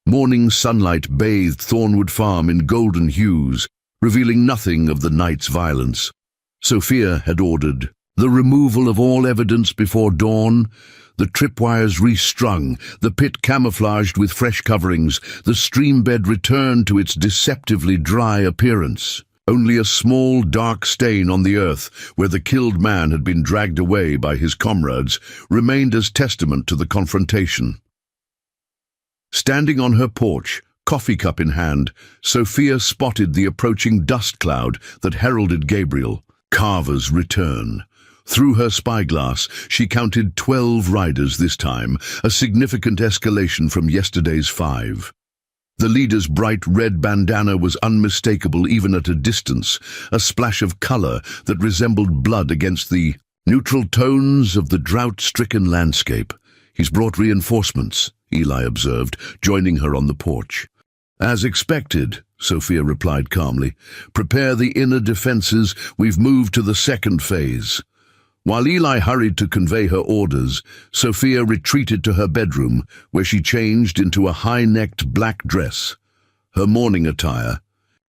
Morning sunlight bathed Thornwood Farm in golden hues, revealing nothing of the night's violence. Sophia had ordered the removal of all evidence before dawn, the tripwires restrung, the pit camouflaged with fresh coverings, the stream bed returned to its deceptively dry appearance. Only a small, dark stain on the earth, where the killed man had been dragged away by his comrades, remained as testament to the confrontation. Standing on her porch, coffee cup in hand, Sophia spotted the approaching dust cloud that heralded Gabriel Carver's return. Through her spyglass, she counted 12 riders this time, a significant escalation from yesterday's 5. The leader's bright red bandana was unmistakable even at a distance, a splash of color that resembled blood against the neutral tones of the drought-stricken landscape. "He's brought reinforcements," Eli observed, joining her on the porch. "As expected," Sophia replied calmly. "Prepare the inner defenses. We've moved to the second phase." While Eli hurried to convey her orders, Sophia retreated to her bedroom, where she changed into a high-necked black dress, her mourning attire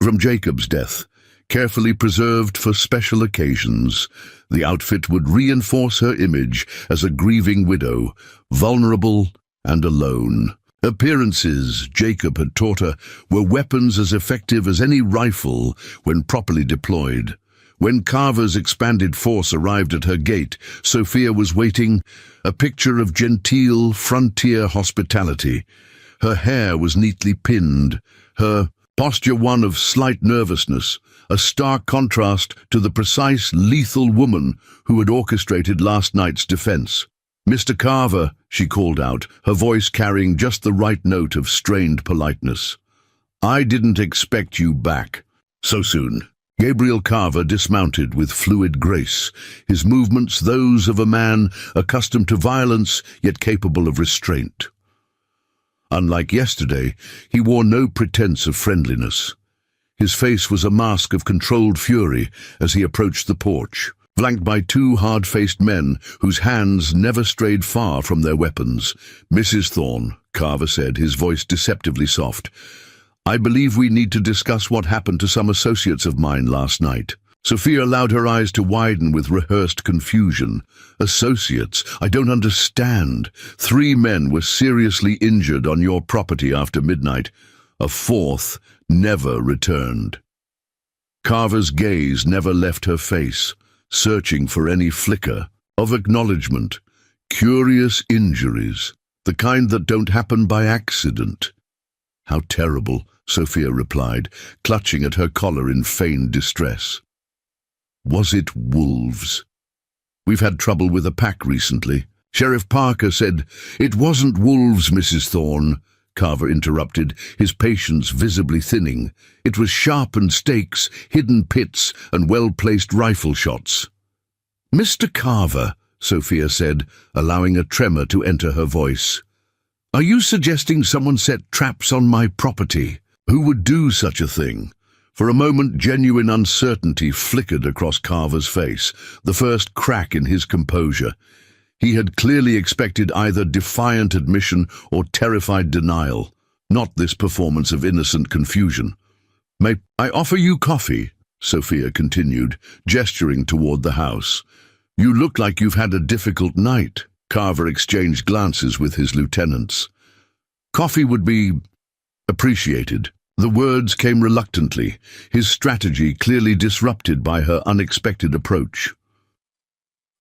from Jacob's death, carefully preserved for special occasions. The outfit would reinforce her image as a grieving widow, vulnerable and alone. Appearances, Jacob had taught her, were weapons as effective as any rifle when properly deployed. When Carver's expanded force arrived at her gate, Sophia was waiting, a picture of genteel frontier hospitality. Her hair was neatly pinned, her posture one of slight nervousness, a stark contrast to the precise, lethal woman who had orchestrated last night's defense. "Mr. Carver," she called out, her voice carrying just the right note of strained politeness. "I didn't expect you back so soon." Gabriel Carver dismounted with fluid grace, his movements those of a man accustomed to violence yet capable of restraint. Unlike yesterday, he wore no pretense of friendliness. His face was a mask of controlled fury as he approached the porch, flanked by two hard-faced men whose hands never strayed far from their weapons. "Mrs. Thorne," Carver said, his voice deceptively soft, "I believe we need to discuss what happened to some associates of mine last night." Sophia allowed her eyes to widen with rehearsed confusion. "Associates? I don't understand. 3 men were seriously injured on your property after midnight. A 4th never returned." Carver's gaze never left her face, searching for any flicker of acknowledgement. Curious injuries, the kind that don't happen by accident. "How terrible," Sophia replied, clutching at her collar in feigned distress. "Was it wolves? We've had trouble with a pack recently." Sheriff Parker said, "It wasn't wolves, Mrs. Thorne," Carver interrupted, his patience visibly thinning. "It was sharpened stakes, hidden pits, and well-placed rifle shots." "Mr. Carver," Sophia said, allowing a tremor to enter her voice, "are you suggesting someone set traps on my property? Who would do such a thing?" For a moment, genuine uncertainty flickered across Carver's face, the first crack in his composure. He had clearly expected either defiant admission or terrified denial, not this performance of innocent confusion. "May I offer you coffee?" Sophia continued, gesturing toward the house. "You look like you've had a difficult night." Carver exchanged glances with his lieutenants. "Coffee would be appreciated." The words came reluctantly, his strategy clearly disrupted by her unexpected approach.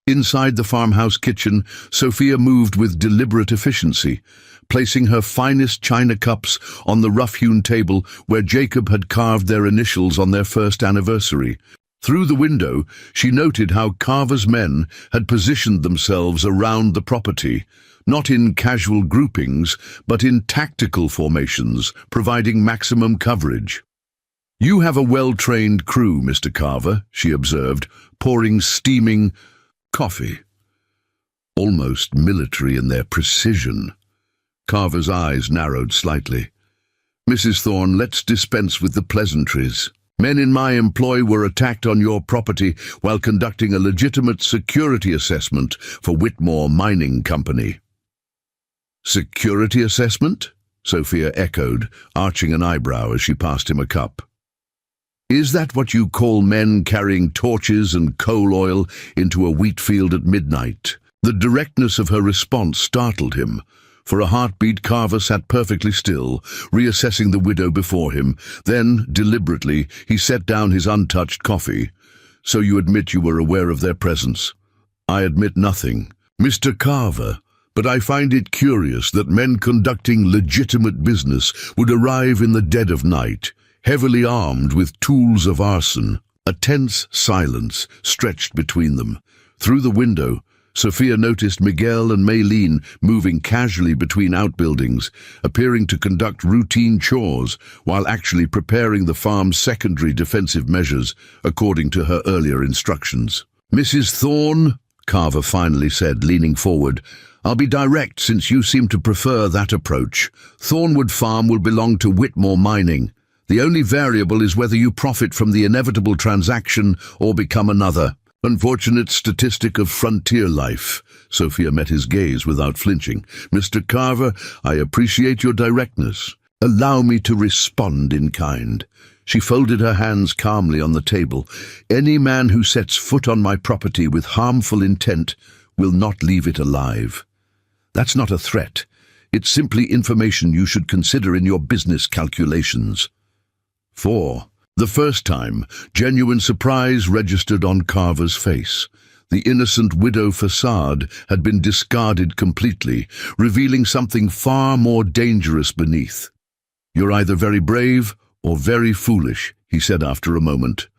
Inside the farmhouse kitchen, Sophia moved with deliberate efficiency, placing her finest china cups on the rough-hewn table where Jacob had carved their initials on their first anniversary. Through the window, she noted how Carver's men had positioned themselves around the property, not in casual groupings, but in tactical formations, providing maximum coverage. "You have a well-trained crew, Mr. Carver," she observed, pouring steaming coffee. Almost military in their precision. Carver's eyes narrowed slightly. "Mrs. Thorne, let's dispense with the pleasantries. Men in my employ were attacked on your property while conducting a legitimate security assessment for Whitmore Mining Company." "Security assessment?" Sophia echoed, arching an eyebrow as she passed him a cup. "Is that what you call men carrying torches and coal oil into a wheat field at midnight?" The directness of her response startled him. For a heartbeat, Carver sat perfectly still, reassessing the widow before him. Then, deliberately, he set down his untouched coffee. "So you admit you were aware of their presence?" "I admit nothing, Mr. Carver, but I find it curious that men conducting legitimate business would arrive in the dead of night, heavily armed with tools of arson." A tense silence stretched between them. Through the window, Sophia noticed Miguel and Maylene moving casually between outbuildings, appearing to conduct routine chores while actually preparing the farm's secondary defensive measures, according to her earlier instructions. "Mrs. Thorne," Carver finally said, leaning forward, "I'll be direct since you seem to prefer that approach. Thornwood Farm will belong to Whitmore Mining. The only variable is whether you profit from the inevitable transaction or become another. Unfortunate statistic of frontier life." Sophia met his gaze without flinching. "Mr. Carver, I appreciate your directness. Allow me to respond in kind." She folded her hands calmly on the table. "Any man who sets foot on my property with harmful intent will not leave it alive. That's not a threat. It's simply information you should consider in your business calculations." 4. The first time, genuine surprise registered on Carver's face. The innocent widow facade had been discarded completely, revealing something far more dangerous beneath. "You're either very brave or very foolish," he said after a moment.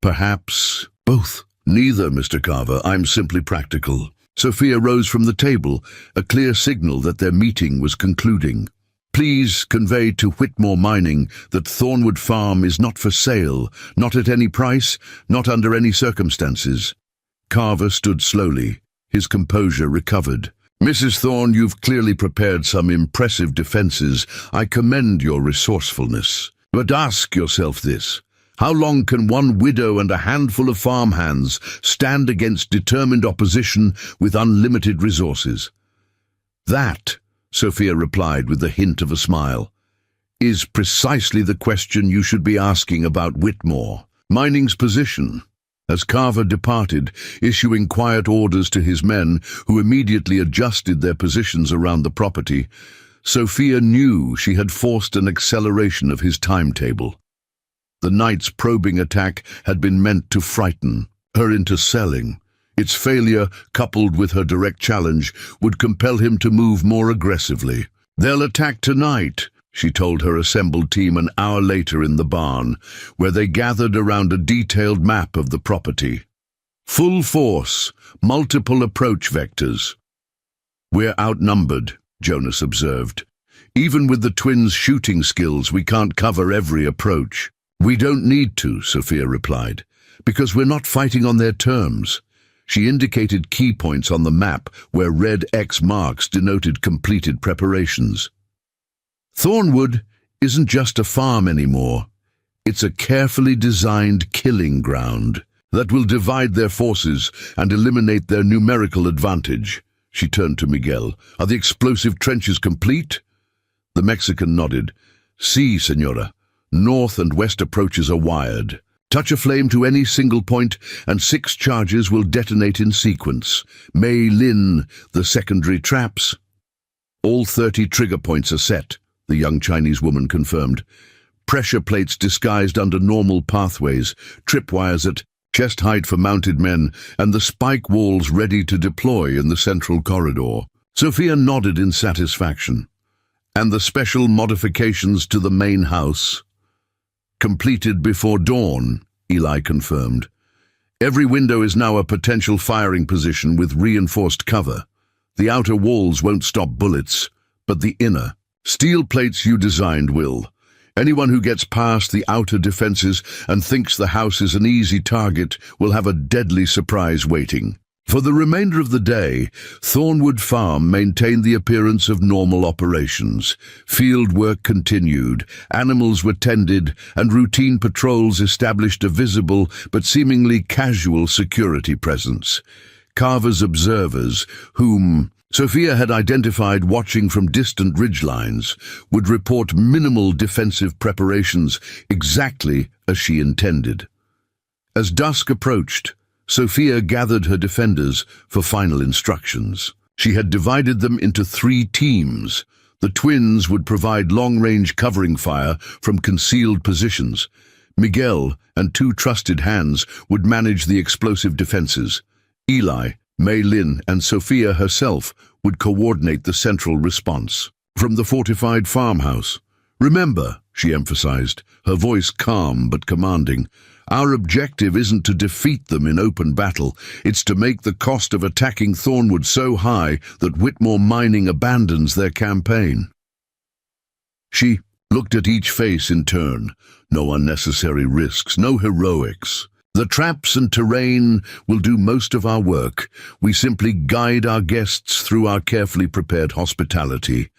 "Perhaps both." "Neither, Mr. Carver. I'm simply practical." Sophia rose from the table, a clear signal that their meeting was concluding. "Please convey to Whitmore Mining that Thornwood Farm is not for sale, not at any price, not under any circumstances." Carver stood slowly, his composure recovered. "Mrs. Thorne, you've clearly prepared some impressive defenses. I commend your resourcefulness. But ask yourself this. How long can one widow and a handful of farmhands stand against determined opposition with unlimited resources?" "That," Sophia replied with the hint of a smile, "is precisely the question you should be asking about Whitmore Mining's position." As Carver departed, issuing quiet orders to his men, who immediately adjusted their positions around the property, Sophia knew she had forced an acceleration of his timetable. The night's probing attack had been meant to frighten her into selling. Its failure, coupled with her direct challenge, would compel him to move more aggressively. "They'll attack tonight," she told her assembled team an hour later in the barn, where they gathered around a detailed map of the property. "Full force, multiple approach vectors." "We're outnumbered," Jonas observed. "Even with the twins' shooting skills, we can't cover every approach." "We don't need to," Sophia replied, "because we're not fighting on their terms." She indicated key points on the map where red X marks denoted completed preparations. "Thornwood isn't just a farm anymore. It's a carefully designed killing ground that will divide their forces and eliminate their numerical advantage." She turned to Miguel. "Are the explosive trenches complete?" The Mexican nodded. "Sí, señora. North and west approaches are wired. Touch a flame to any single point and 6 charges will detonate in sequence. Mei Lin, the secondary traps." "All 30 trigger points are set," the young Chinese woman confirmed. "Pressure plates disguised under normal pathways, tripwires at chest height for mounted men, and the spike walls ready to deploy in the central corridor." Sophia nodded in satisfaction. "And the special modifications to the main house?" "Completed before dawn," Eli confirmed. "Every window is now a potential firing position with reinforced cover. The outer walls won't stop bullets, but the inner. Steel plates you designed will. Anyone who gets past the outer defenses and thinks the house is an easy target will have a deadly surprise waiting." For the remainder of the day, Thornwood Farm maintained the appearance of normal operations. Field work continued, animals were tended, and routine patrols established a visible but seemingly casual security presence. Carver's observers, whom Sophia had identified watching from distant ridgelines, would report minimal defensive preparations exactly as she intended. As dusk approached, Sophia gathered her defenders for final instructions. She had divided them into 3 teams. The twins would provide long-range covering fire from concealed positions. Miguel and 2 trusted hands would manage the explosive defenses. Eli, Mei Lin, and Sophia herself would coordinate the central response. From the fortified farmhouse. "Remember," she emphasized, her voice calm but commanding, "our objective isn't to defeat them in open battle, it's to make the cost of attacking Thornwood so high that Whitmore Mining abandons their campaign." She looked at each face in turn. No unnecessary risks, no heroics. "The traps and terrain will do most of our work. We simply guide our guests through our carefully prepared hospitality."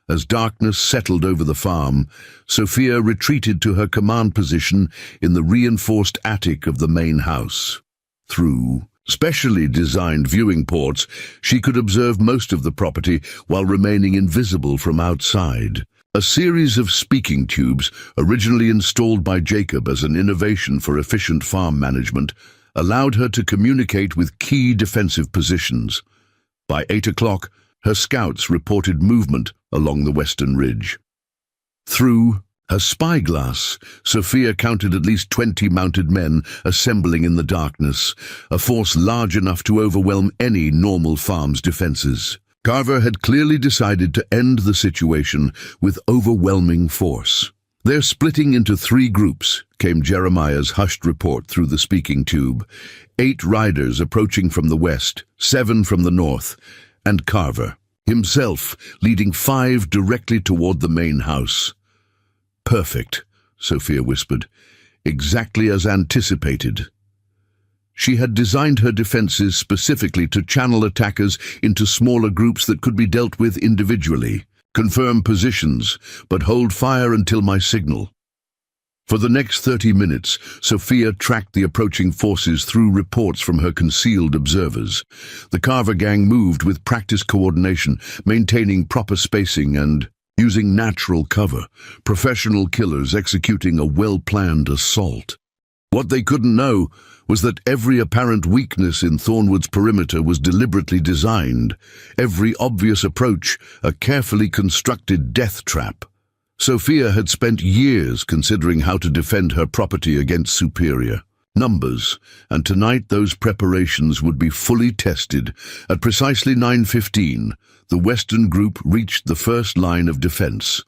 As darkness settled over the farm, Sophia retreated to her command position in the reinforced attic of the main house. Through specially designed viewing ports, she could observe most of the property while remaining invisible from outside. A series of speaking tubes, originally installed by Jacob as an innovation for efficient farm management, allowed her to communicate with key defensive positions. By 8 o'clock, her scouts reported movement along the western ridge. Through Her spyglass, Sophia counted at least 20 mounted men assembling in the darkness, a force large enough to overwhelm any normal farm's defenses. Carver had clearly decided to end the situation with overwhelming force. "They're splitting into 3 groups," came Jeremiah's hushed report through the speaking tube. 8 riders approaching from the west, 7 from the north, and Carver, himself, leading 5 directly toward the main house. "Perfect," Sophia whispered. "Exactly as anticipated." She had designed her defenses specifically to channel attackers into smaller groups that could be dealt with individually. "Confirm positions, but hold fire until my signal." For the next 30 minutes, Sophia tracked the approaching forces through reports from her concealed observers. The Carver gang moved with practiced coordination, maintaining proper spacing and using natural cover, professional killers executing a well-planned assault. What they couldn't know was that every apparent weakness in Thornwood's perimeter was deliberately designed, every obvious approach a carefully constructed death trap. Sophia had spent years considering how to defend her property against superior numbers, and tonight those preparations would be fully tested. At precisely 9:15, the Western group reached the first line of defense,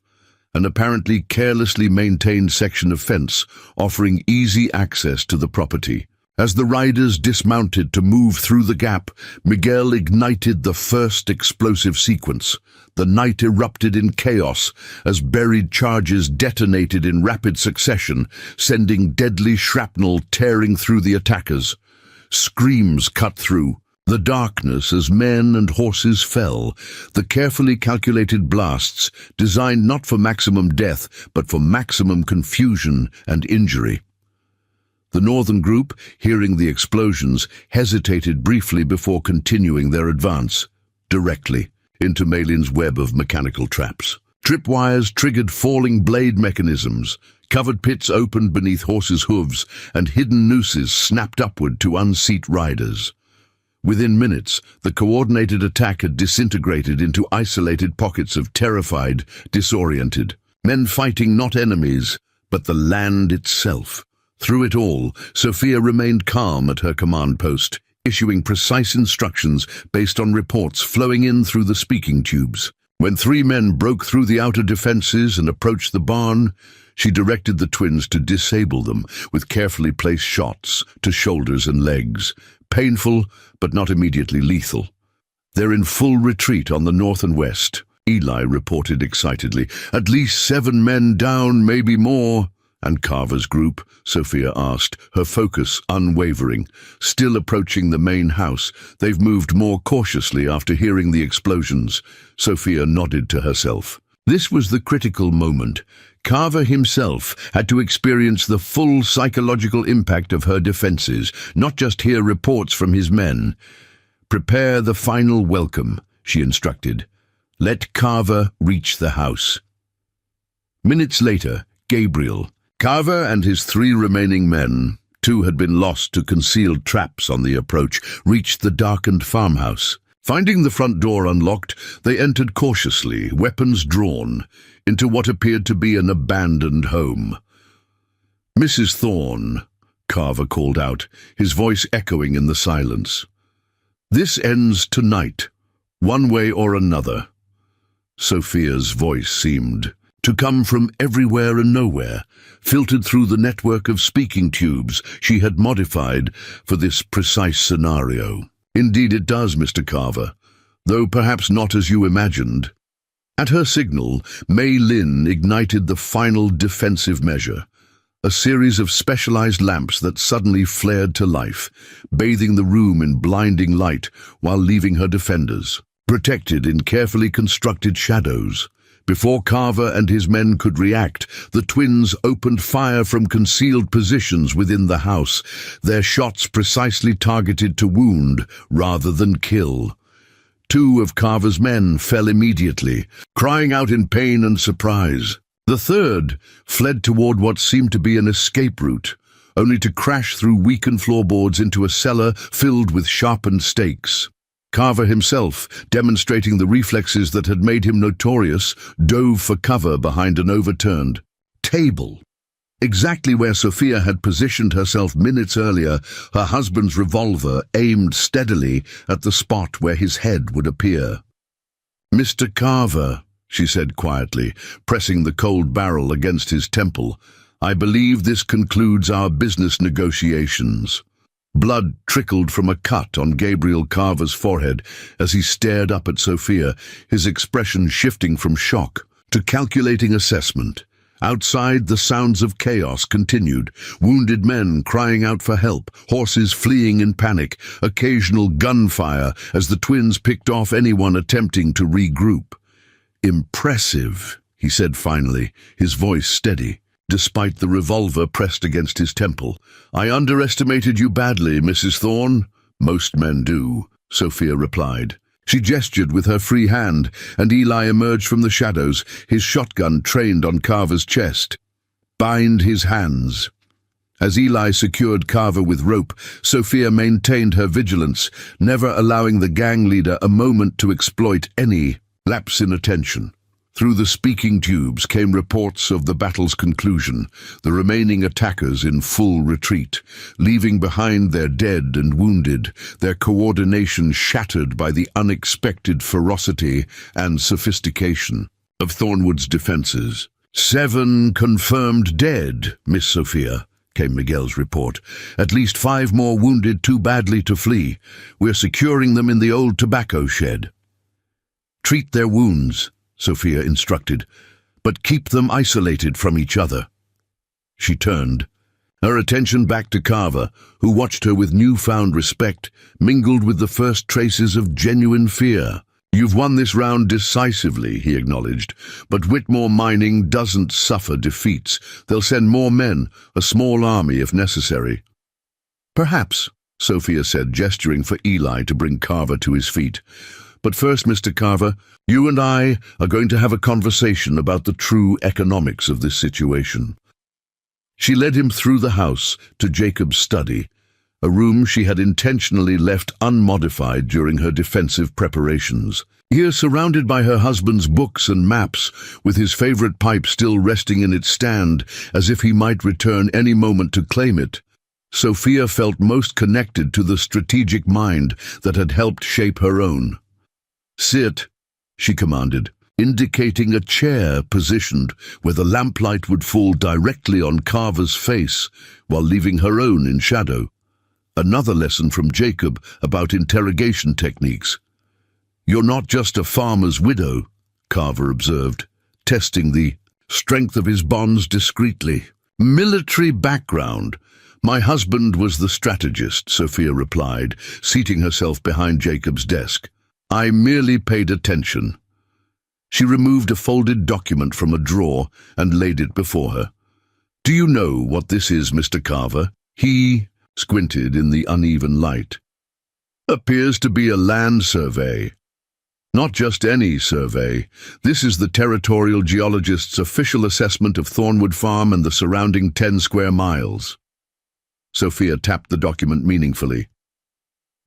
an apparently carelessly maintained section of fence offering easy access to the property. As the riders dismounted to move through the gap, Miguel ignited the first explosive sequence. The night erupted in chaos as buried charges detonated in rapid succession, sending deadly shrapnel tearing through the attackers. Screams cut through the darkness as men and horses fell, the carefully calculated blasts designed not for maximum death but for maximum confusion and injury. The northern group, hearing the explosions, hesitated briefly before continuing their advance, directly into Malin's web of mechanical traps. Tripwires triggered falling blade mechanisms, covered pits opened beneath horses' hooves, and hidden nooses snapped upward to unseat riders. Within minutes, the coordinated attack had disintegrated into isolated pockets of terrified, disoriented men fighting not enemies, but the land itself. Through it all, Sophia remained calm at her command post, issuing precise instructions based on reports flowing in through the speaking tubes. When 3 men broke through the outer defenses and approached the barn, she directed the twins to disable them with carefully placed shots to shoulders and legs, painful but not immediately lethal. "They're in full retreat on the north and west," Eli reported excitedly. "At least 7 men down, maybe more." "And Carver's group?" Sophia asked, her focus unwavering. "Still approaching the main house. They've moved more cautiously after hearing the explosions." Sophia nodded to herself. This was the critical moment. Carver himself had to experience the full psychological impact of her defenses, not just hear reports from his men. "Prepare the final welcome," she instructed. "Let Carver reach the house." Minutes later, Gabriel, Carver and his 3 remaining men, 2 had been lost to concealed traps on the approach, reached the darkened farmhouse. Finding the front door unlocked, they entered cautiously, weapons drawn, into what appeared to be an abandoned home. "Mrs. Thorne," Carver called out, his voice echoing in the silence. "This ends tonight, one way or another." Sophia's voice seemed to come from everywhere and nowhere, filtered through the network of speaking tubes she had modified for this precise scenario. "Indeed it does, Mr. Carver, though perhaps not as you imagined." At her signal, Mei Lin ignited the final defensive measure, a series of specialized lamps that suddenly flared to life, bathing the room in blinding light while leaving her defenders protected in carefully constructed shadows. Before Carver and his men could react, the twins opened fire from concealed positions within the house, their shots precisely targeted to wound rather than kill. 2 of Carver's men fell immediately, crying out in pain and surprise. The 3rd fled toward what seemed to be an escape route, only to crash through weakened floorboards into a cellar filled with sharpened stakes. Carver himself, demonstrating the reflexes that had made him notorious, dove for cover behind an overturned table. Exactly where Sophia had positioned herself minutes earlier, her husband's revolver aimed steadily at the spot where his head would appear. "Mr. Carver," she said quietly, pressing the cold barrel against his temple, "I believe this concludes our business negotiations." Blood trickled from a cut on Gabriel Carver's forehead as he stared up at Sophia, his expression shifting from shock to calculating assessment. Outside, the sounds of chaos continued, wounded men crying out for help, horses fleeing in panic, occasional gunfire as the twins picked off anyone attempting to regroup. "Impressive," he said finally, his voice steady, despite the revolver pressed against his temple. "I underestimated you badly, Mrs. Thorne." "Most men do," Sophia replied. She gestured with her free hand, and Eli emerged from the shadows, his shotgun trained on Carver's chest. "Bind his hands." As Eli secured Carver with rope, Sophia maintained her vigilance, never allowing the gang leader a moment to exploit any lapse in attention. Through the speaking tubes came reports of the battle's conclusion, the remaining attackers in full retreat, leaving behind their dead and wounded, their coordination shattered by the unexpected ferocity and sophistication of Thornwood's defenses. "7 confirmed dead, Miss Sophia," came Miguel's report. "At least 5 more wounded too badly to flee. We're securing them in the old tobacco shed." "Treat their wounds," Sophia instructed, "but keep them isolated from each other." She turned, her attention back to Carver, who watched her with newfound respect, mingled with the first traces of genuine fear. "You've won this round decisively," he acknowledged, "but Whitmore Mining doesn't suffer defeats. They'll send more men, a small army if necessary." "Perhaps," Sophia said, gesturing for Eli to bring Carver to his feet. "But first, Mr. Carver, you and I are going to have a conversation about the true economics of this situation." She led him through the house to Jacob's study, a room she had intentionally left unmodified during her defensive preparations. Here, surrounded by her husband's books and maps, with his favorite pipe still resting in its stand as if he might return any moment to claim it, Sophia felt most connected to the strategic mind that had helped shape her own. "Sit," she commanded, indicating a chair positioned where the lamplight would fall directly on Carver's face while leaving her own in shadow. Another lesson from Jacob about interrogation techniques. "You're not just a farmer's widow," Carver observed, testing the strength of his bonds discreetly. "Military background. My husband was the strategist," Sophia replied, seating herself behind Jacob's desk. "I merely paid attention." She removed a folded document from a drawer and laid it before her. "Do you know what this is, Mr. Carver?" He squinted in the uneven light. "Appears to be a land survey. Not just any survey. This is the territorial geologist's official assessment of Thornwood Farm and the surrounding 10 square miles. Sophia tapped the document meaningfully.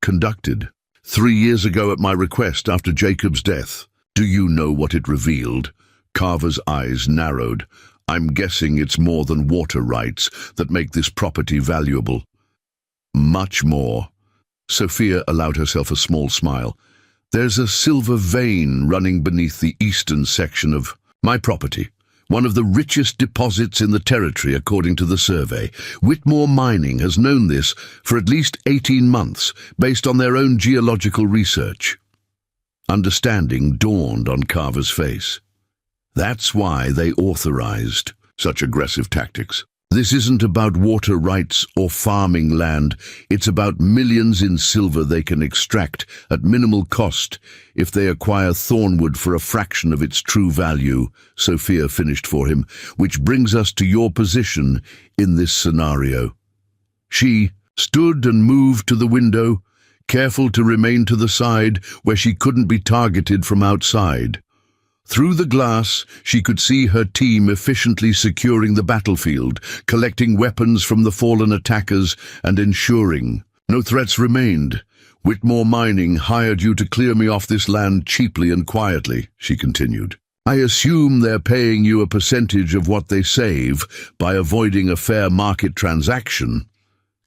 "Conducted 3 years ago at my request after Jacob's death. Do you know what it revealed?" Carver's eyes narrowed. "I'm guessing it's more than water rights that make this property valuable." "Much more." Sophia allowed herself a small smile. "There's a silver vein running beneath the eastern section of my property. One of the richest deposits in the territory, according to the survey. Whitmore Mining has known this for at least 18 months, based on their own geological research." Understanding dawned on Carver's face. That's why they authorized such aggressive tactics. This isn't about water rights or farming land. It's about millions in silver they can extract at minimal cost if they acquire Thornwood for a fraction of its true value, Sophia finished for him, which brings us to your position in this scenario. She stood and moved to the window, careful to remain to the side where she couldn't be targeted from outside. Through the glass, she could see her team efficiently securing the battlefield, collecting weapons from the fallen attackers and ensuring no threats remained. "Whitmore Mining hired you to clear me off this land cheaply and quietly," she continued. I assume they're paying you a percentage of what they save by avoiding a fair market transaction.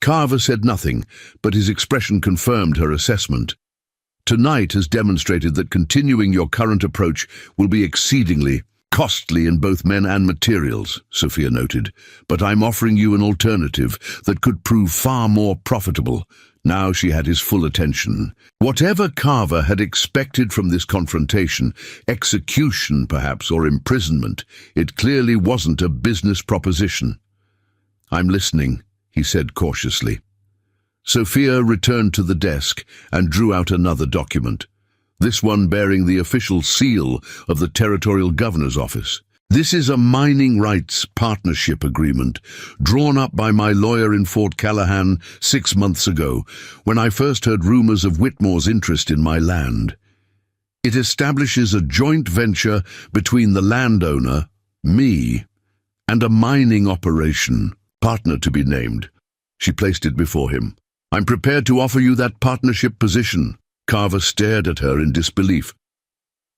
Carver said nothing, but his expression confirmed her assessment. Tonight has demonstrated that continuing your current approach will be exceedingly costly in both men and materials, Sophia noted, but I'm offering you an alternative that could prove far more profitable. Now she had his full attention. Whatever Carver had expected from this confrontation, execution perhaps or imprisonment, it clearly wasn't a business proposition. I'm listening, he said cautiously. Sophia returned to the desk and drew out another document, this one bearing the official seal of the Territorial Governor's Office. This is a mining rights partnership agreement drawn up by my lawyer in Fort Callahan 6 months ago, when I first heard rumors of Whitmore's interest in my land. It establishes a joint venture between the landowner, me, and a mining operation, partner to be named. She placed it before him. I'm prepared to offer you that partnership position. Carver stared at her in disbelief.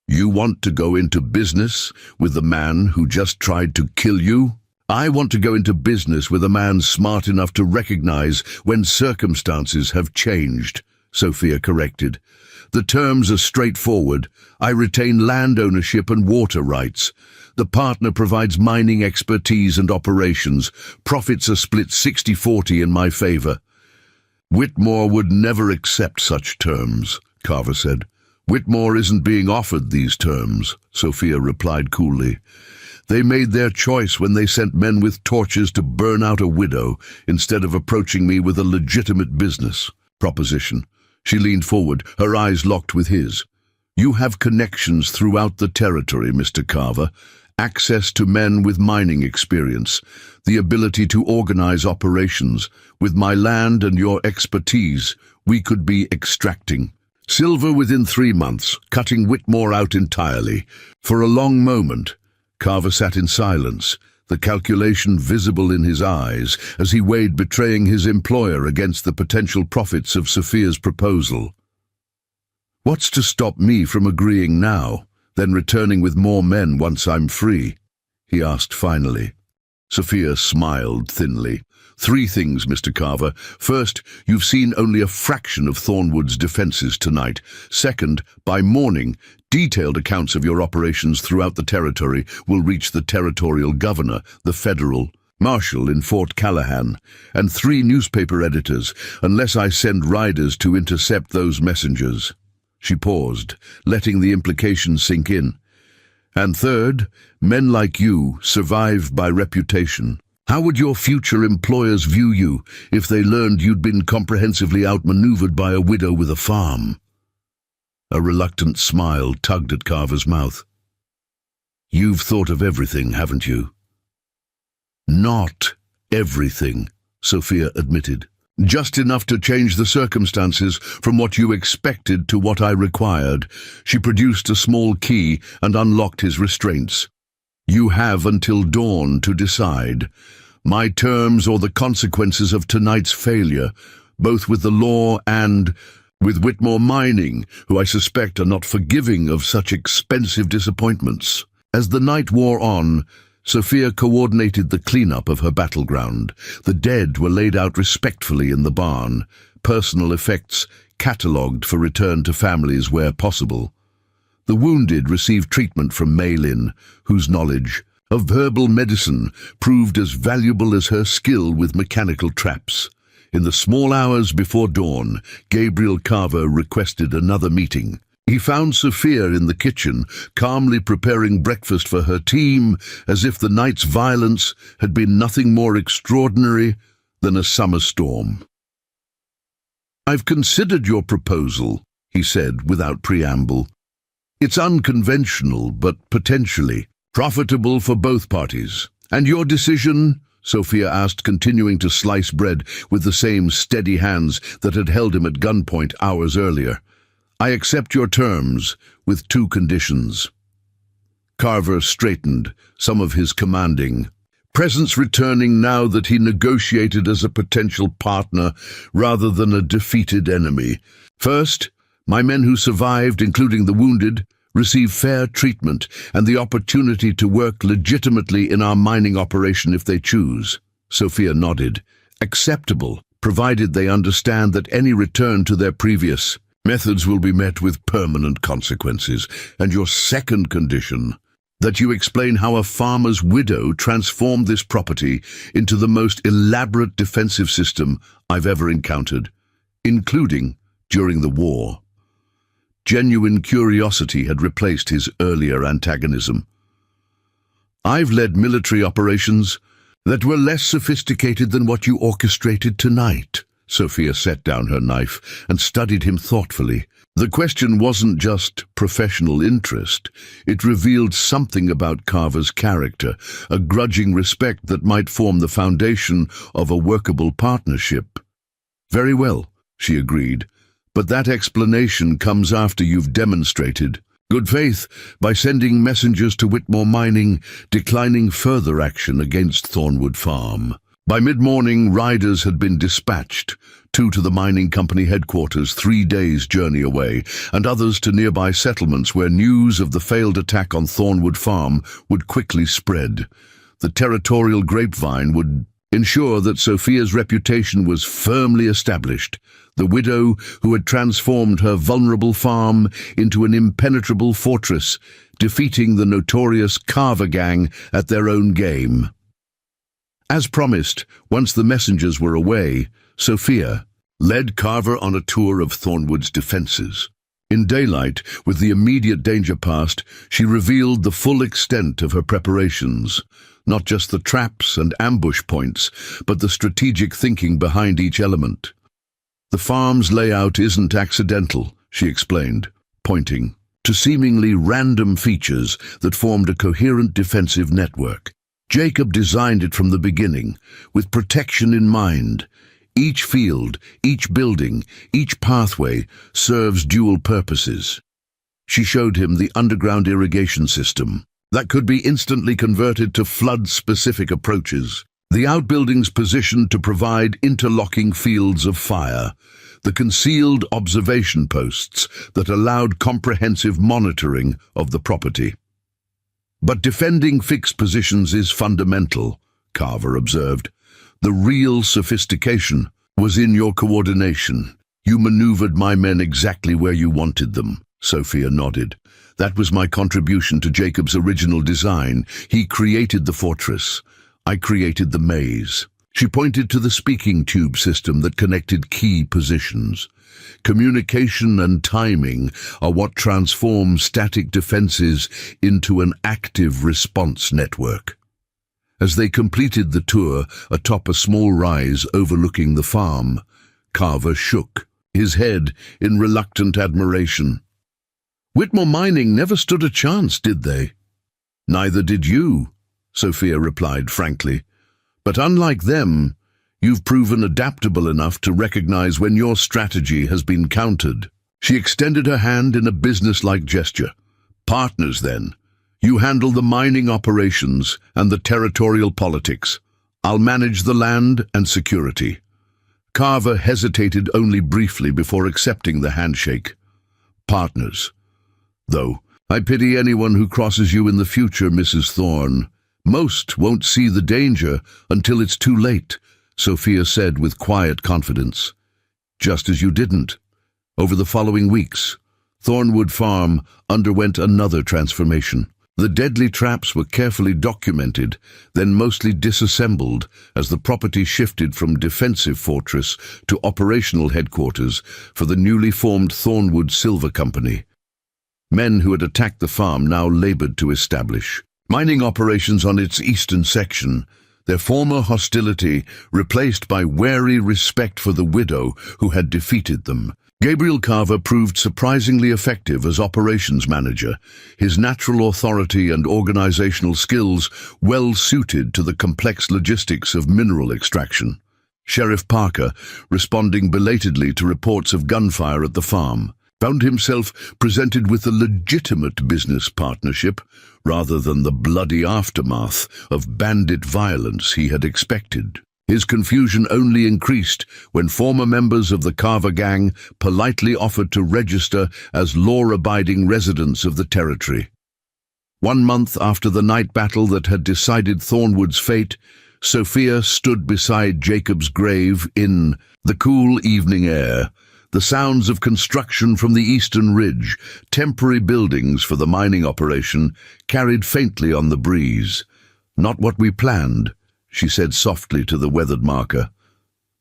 You want to go into business with the man who just tried to kill you? I want to go into business with a man smart enough to recognize when circumstances have changed, Sophia corrected. The terms are straightforward. I retain land ownership and water rights. The partner provides mining expertise and operations. Profits are split 60-40 in my favor. Whitmore would never accept such terms, Carver said. Whitmore isn't being offered these terms, Sophia replied coolly. They made their choice when they sent men with torches to burn out a widow instead of approaching me with a legitimate business proposition. She leaned forward, her eyes locked with his. You have connections throughout the territory, Mr. Carver. Access to men with mining experience, the ability to organize operations. With my land and your expertise, we could be extracting silver within 3 months, cutting Whitmore out entirely. For a long moment, Carver sat in silence, the calculation visible in his eyes as he weighed betraying his employer against the potential profits of Sophia's proposal. What's to stop me from agreeing now, then returning with more men once I'm free? He asked finally. Sophia smiled thinly. 3 things, Mr. Carver. First, you've seen only a fraction of Thornwood's defenses tonight. Second, by morning, detailed accounts of your operations throughout the territory will reach the territorial governor, the federal marshal in Fort Callahan, and 3 newspaper editors, unless I send riders to intercept those messengers. She paused, letting the implication sink in. And third, men like you survive by reputation. How would your future employers view you if they learned you'd been comprehensively outmaneuvered by a widow with a farm? A reluctant smile tugged at Carver's mouth. You've thought of everything, haven't you? Not everything, Sophia admitted. Just enough to change the circumstances from what you expected to what I required. She produced a small key and unlocked his restraints. You have until dawn to decide. My terms or the consequences of tonight's failure, both with the law and with Whitmore Mining, who I suspect are not forgiving of such expensive disappointments. As the night wore on, Sophia coordinated the cleanup of her battleground. The dead were laid out respectfully in the barn, personal effects catalogued for return to families where possible. The wounded received treatment from Maylin, whose knowledge of herbal medicine proved as valuable as her skill with mechanical traps. In the small hours before dawn, Gabriel Carver requested another meeting. He found Sophia in the kitchen, calmly preparing breakfast for her team, as if the night's violence had been nothing more extraordinary than a summer storm. I've considered your proposal, he said without preamble. It's unconventional, but potentially profitable for both parties. And your decision? Sophia asked, continuing to slice bread with the same steady hands that had held him at gunpoint hours earlier. I accept your terms, with 2 conditions. Carver straightened, some of his commanding presence returning now that he negotiated as a potential partner rather than a defeated enemy. First, my men who survived, including the wounded, receive fair treatment, and the opportunity to work legitimately in our mining operation if they choose. Sophia nodded. Acceptable, provided they understand that any return to their previous methods will be met with permanent consequences. And your second condition, that you explain how a farmer's widow transformed this property into the most elaborate defensive system I've ever encountered, including during the war. Genuine curiosity had replaced his earlier antagonism. I've led military operations that were less sophisticated than what you orchestrated tonight. Sophia set down her knife and studied him thoughtfully. The question wasn't just professional interest. It revealed something about Carver's character, a grudging respect that might form the foundation of a workable partnership. Very well, she agreed. But that explanation comes after you've demonstrated good faith by sending messengers to Whitmore Mining, declining further action against Thornwood Farm. By mid-morning, riders had been dispatched, 2 to the mining company headquarters 3 days' journey away, and others to nearby settlements where news of the failed attack on Thornwood Farm would quickly spread. The territorial grapevine would ensure that Sophia's reputation was firmly established. The widow who had transformed her vulnerable farm into an impenetrable fortress, defeating the notorious Carver gang at their own game. As promised, once the messengers were away, Sophia led Carver on a tour of Thornwood's defenses. In daylight, with the immediate danger past, she revealed the full extent of her preparations. Not just the traps and ambush points, but the strategic thinking behind each element. The farm's layout isn't accidental, she explained, pointing to seemingly random features that formed a coherent defensive network. Jacob designed it from the beginning, with protection in mind. Each field, each building, each pathway serves dual purposes. She showed him the underground irrigation system that could be instantly converted to flood-specific approaches, the outbuildings positioned to provide interlocking fields of fire, the concealed observation posts that allowed comprehensive monitoring of the property. But defending fixed positions is fundamental, Carver observed. The real sophistication was in your coordination. You maneuvered my men exactly where you wanted them. Sophia nodded. That was my contribution to Jacob's original design. He created the fortress. I created the maze. She pointed to the speaking tube system that connected key positions. Communication and timing are what transform static defenses into an active response network. As they completed the tour atop a small rise overlooking the farm, Carver shook, his head in reluctant admiration. Whitmore Mining never stood a chance, did they? Neither did you, Sophia replied frankly. But unlike them, you've proven adaptable enough to recognize when your strategy has been countered. She extended her hand in a business-like gesture. Partners, then. You handle the mining operations and the territorial politics. I'll manage the land and security. Carver hesitated only briefly before accepting the handshake. Partners. Though, I pity anyone who crosses you in the future, Mrs. Thorne. Most won't see the danger until it's too late, Sophia said with quiet confidence. Just as you didn't. Over the following weeks, Thornwood Farm underwent another transformation. The deadly traps were carefully documented, then mostly disassembled as the property shifted from defensive fortress to operational headquarters for the newly formed Thornwood Silver Company. Men who had attacked the farm now labored to establish mining operations on its eastern section, their former hostility replaced by wary respect for the widow who had defeated them. Gabriel Carver proved surprisingly effective as operations manager, his natural authority and organizational skills well suited to the complex logistics of mineral extraction. Sheriff Parker, responding belatedly to reports of gunfire at the farm, found himself presented with a legitimate business partnership rather than the bloody aftermath of bandit violence he had expected. His confusion only increased when former members of the Carver gang politely offered to register as law-abiding residents of the territory. 1 month after the night battle that had decided Thornwood's fate, Sophia stood beside Jacob's grave in the cool evening air. The sounds of construction from the eastern ridge, temporary buildings for the mining operation, carried faintly on the breeze. "Not what we planned," she said softly to the weathered marker.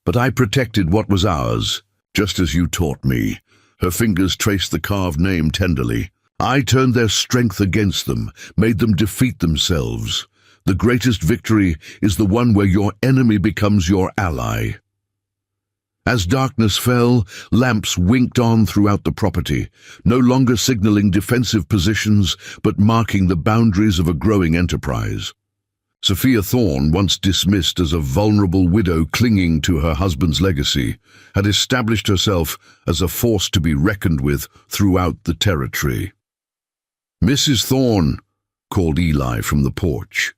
"But I protected what was ours, just as you taught me." Her fingers traced the carved name tenderly. "I turned their strength against them, made them defeat themselves. The greatest victory is the one where your enemy becomes your ally." As darkness fell, lamps winked on throughout the property, no longer signaling defensive positions, but marking the boundaries of a growing enterprise. Sophia Thorne, once dismissed as a vulnerable widow clinging to her husband's legacy, had established herself as a force to be reckoned with throughout the territory. "Mrs. Thorne," called Eli from the porch.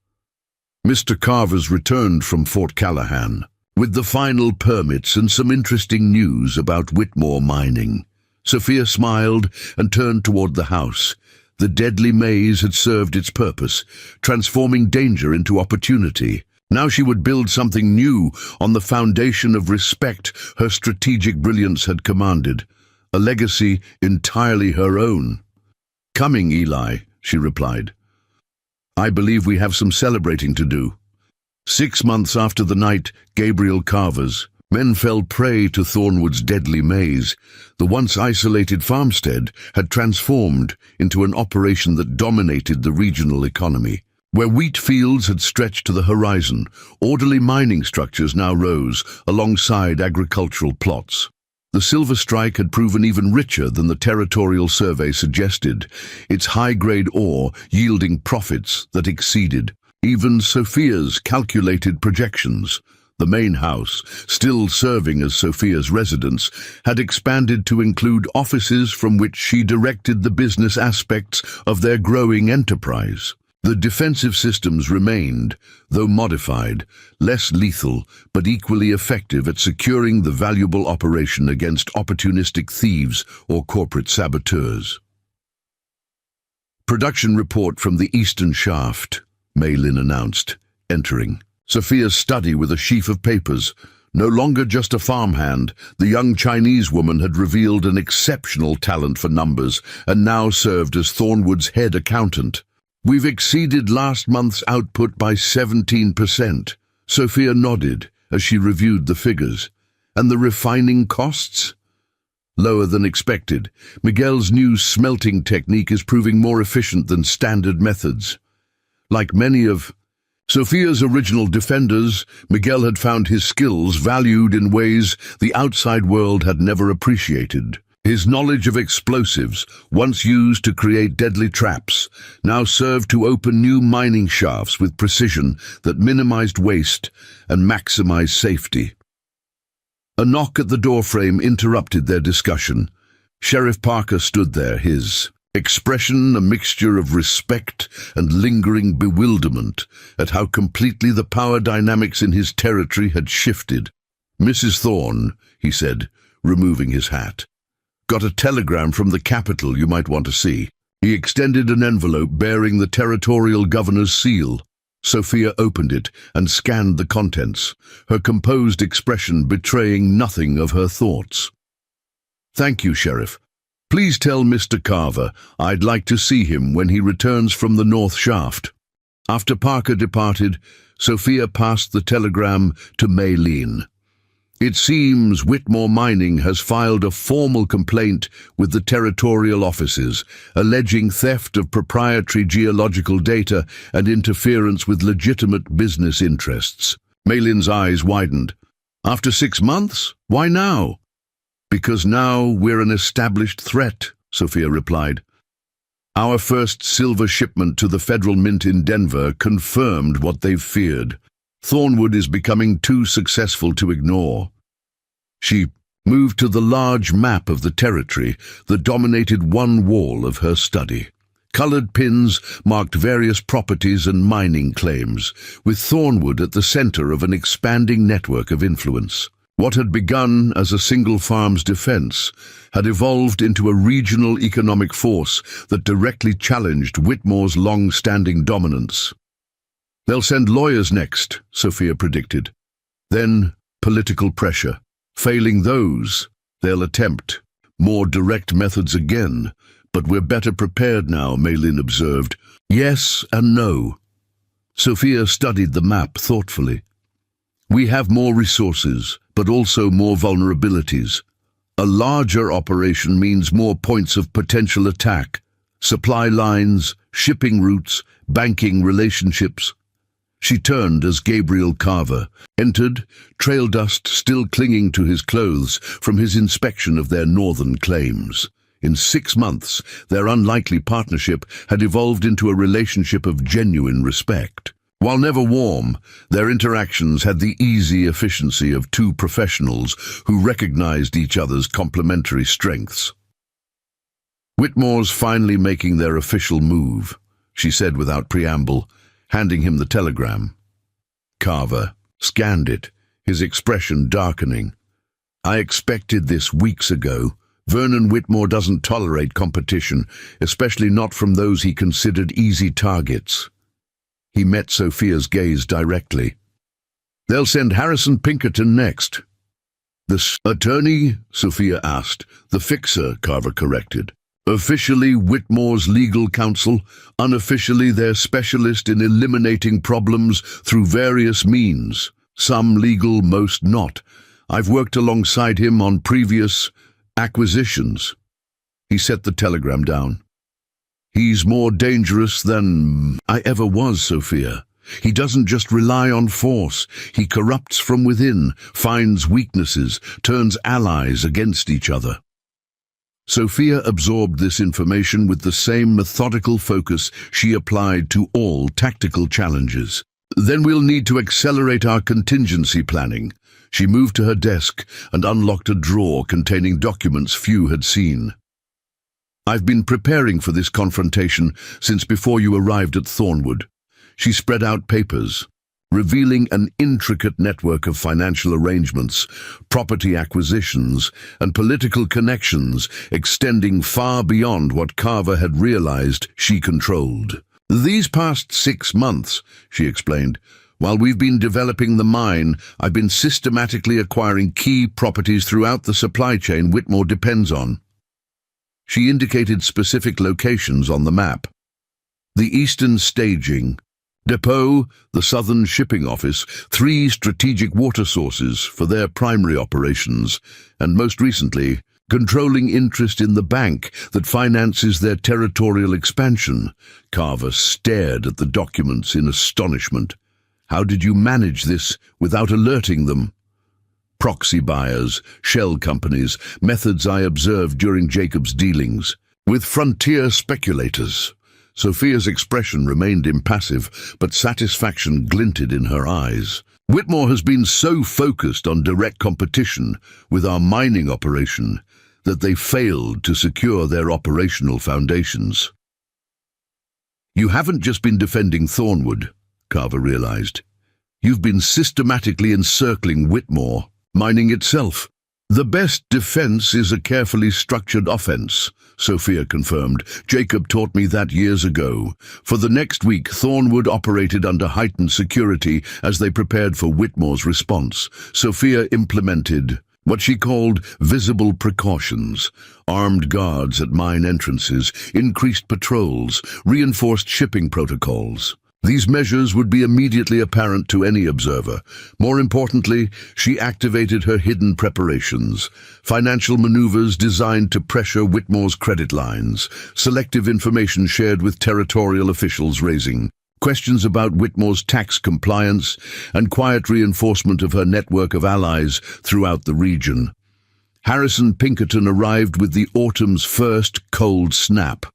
Mr. Carver's returned from Fort Callahan, with the final permits and some interesting news about Whitmore mining. Sophia smiled and turned toward the house. The deadly maze had served its purpose, transforming danger into opportunity. Now she would build something new on the foundation of respect her strategic brilliance had commanded, a legacy entirely her own. "Coming, Eli," she replied. "I believe we have some celebrating to do." 6 months after the night Gabriel Carver's, men fell prey to Thornwood's deadly maze. The once isolated farmstead had transformed into an operation that dominated the regional economy. Where wheat fields had stretched to the horizon, orderly mining structures now rose alongside agricultural plots. The silver strike had proven even richer than the territorial survey suggested, its high-grade ore yielding profits that exceeded even Sophia's calculated projections. The main house, still serving as Sophia's residence, had expanded to include offices from which she directed the business aspects of their growing enterprise. The defensive systems remained, though modified, less lethal but equally effective at securing the valuable operation against opportunistic thieves or corporate saboteurs. "Production report from the Eastern Shaft," Maylin announced, entering. Sophia's study with a sheaf of papers. No longer just a farmhand, the young Chinese woman had revealed an exceptional talent for numbers and now served as Thornwood's head accountant. "We've exceeded last month's output by 17%. Sophia nodded as she reviewed the figures. "And the refining costs?" "Lower than expected. Miguel's new smelting technique is proving more efficient than standard methods." Like many of Sophia's original defenders, Miguel had found his skills valued in ways the outside world had never appreciated. His knowledge of explosives, once used to create deadly traps, now served to open new mining shafts with precision that minimized waste and maximized safety. A knock at the doorframe interrupted their discussion. Sheriff Parker stood there, his expression a mixture of respect and lingering bewilderment at how completely the power dynamics in his territory had shifted. "Mrs. Thorne," he said, removing his hat. "Got a telegram from the capital you might want to see." He extended an envelope bearing the territorial governor's seal. Sophia opened it and scanned the contents, her composed expression betraying nothing of her thoughts. "Thank you, Sheriff. Please tell Mr. Carver I'd like to see him when he returns from the North Shaft." After Parker departed, Sophia passed the telegram to Maylin. "It seems Whitmore Mining has filed a formal complaint with the territorial offices, alleging theft of proprietary geological data and interference with legitimate business interests." Maylin's eyes widened. "After 6 months? Why now?" "Because now we're an established threat," Sophia replied. "Our first silver shipment to the Federal Mint in Denver confirmed what they've feared. Thornwood is becoming too successful to ignore." She moved to the large map of the territory that dominated one wall of her study. Colored pins marked various properties and mining claims, with Thornwood at the center of an expanding network of influence. What had begun as a single farm's defense had evolved into a regional economic force that directly challenged Whitmore's long-standing dominance. "They'll send lawyers next," Sophia predicted. "Then political pressure. Failing those, they'll attempt more direct methods again. But we're better prepared now," Maylin observed. "Yes and no." Sophia studied the map thoughtfully. "We have more resources, but also more vulnerabilities. A larger operation means more points of potential attack. Supply lines, shipping routes, banking relationships." She turned as Gabriel Carver entered, trail dust still clinging to his clothes from his inspection of their northern claims. In 6 months, their unlikely partnership had evolved into a relationship of genuine respect. While never warm, their interactions had the easy efficiency of two professionals who recognized each other's complementary strengths. "Whitmore's finally making their official move," she said without preamble, handing him the telegram. Carver scanned it, his expression darkening. "I expected this weeks ago. Vernon Whitmore doesn't tolerate competition, especially not from those he considered easy targets." He met Sophia's gaze directly. "They'll send Harrison Pinkerton next." "The attorney?" Sophia asked. "The fixer," Carver corrected. "Officially Whitmore's legal counsel, unofficially their specialist in eliminating problems through various means. Some legal, most not. I've worked alongside him on previous acquisitions." He set the telegram down. "He's more dangerous than I ever was, Sophia. He doesn't just rely on force. He corrupts from within, finds weaknesses, turns allies against each other." Sophia absorbed this information with the same methodical focus she applied to all tactical challenges. "Then we'll need to accelerate our contingency planning." She moved to her desk and unlocked a drawer containing documents few had seen. "I've been preparing for this confrontation since before you arrived at Thornwood." She spread out papers, revealing an intricate network of financial arrangements, property acquisitions, and political connections extending far beyond what Carver had realized she controlled. "These past 6 months," she explained, "while we've been developing the mine, I've been systematically acquiring key properties throughout the supply chain Whitmore depends on." She indicated specific locations on the map. The Eastern Staging Depot, the Southern Shipping Office, 3 strategic water sources for their primary operations, and most recently, controlling interest in the bank that finances their territorial expansion. Carver stared at the documents in astonishment. "How did you manage this without alerting them?" "Proxy buyers, shell companies, methods I observed during Jacob's dealings. With frontier speculators." Sophia's expression remained impassive, but satisfaction glinted in her eyes. "Whitmore has been so focused on direct competition with our mining operation that they failed to secure their operational foundations." "You haven't just been defending Thornwood," Carver realized. "You've been systematically encircling Whitmore, mining itself." "The best defense is a carefully structured offense," Sophia confirmed. "Jacob taught me that years ago." For the next week, Thornwood operated under heightened security as they prepared for Whitmore's response. Sophia implemented what she called visible precautions: armed guards at mine entrances, increased patrols, reinforced shipping protocols. These measures would be immediately apparent to any observer. More importantly, she activated her hidden preparations: financial maneuvers designed to pressure Whitmore's credit lines, selective information shared with territorial officials raising questions about Whitmore's tax compliance, and quiet reinforcement of her network of allies throughout the region. Harrison Pinkerton arrived with the autumn's first cold snap.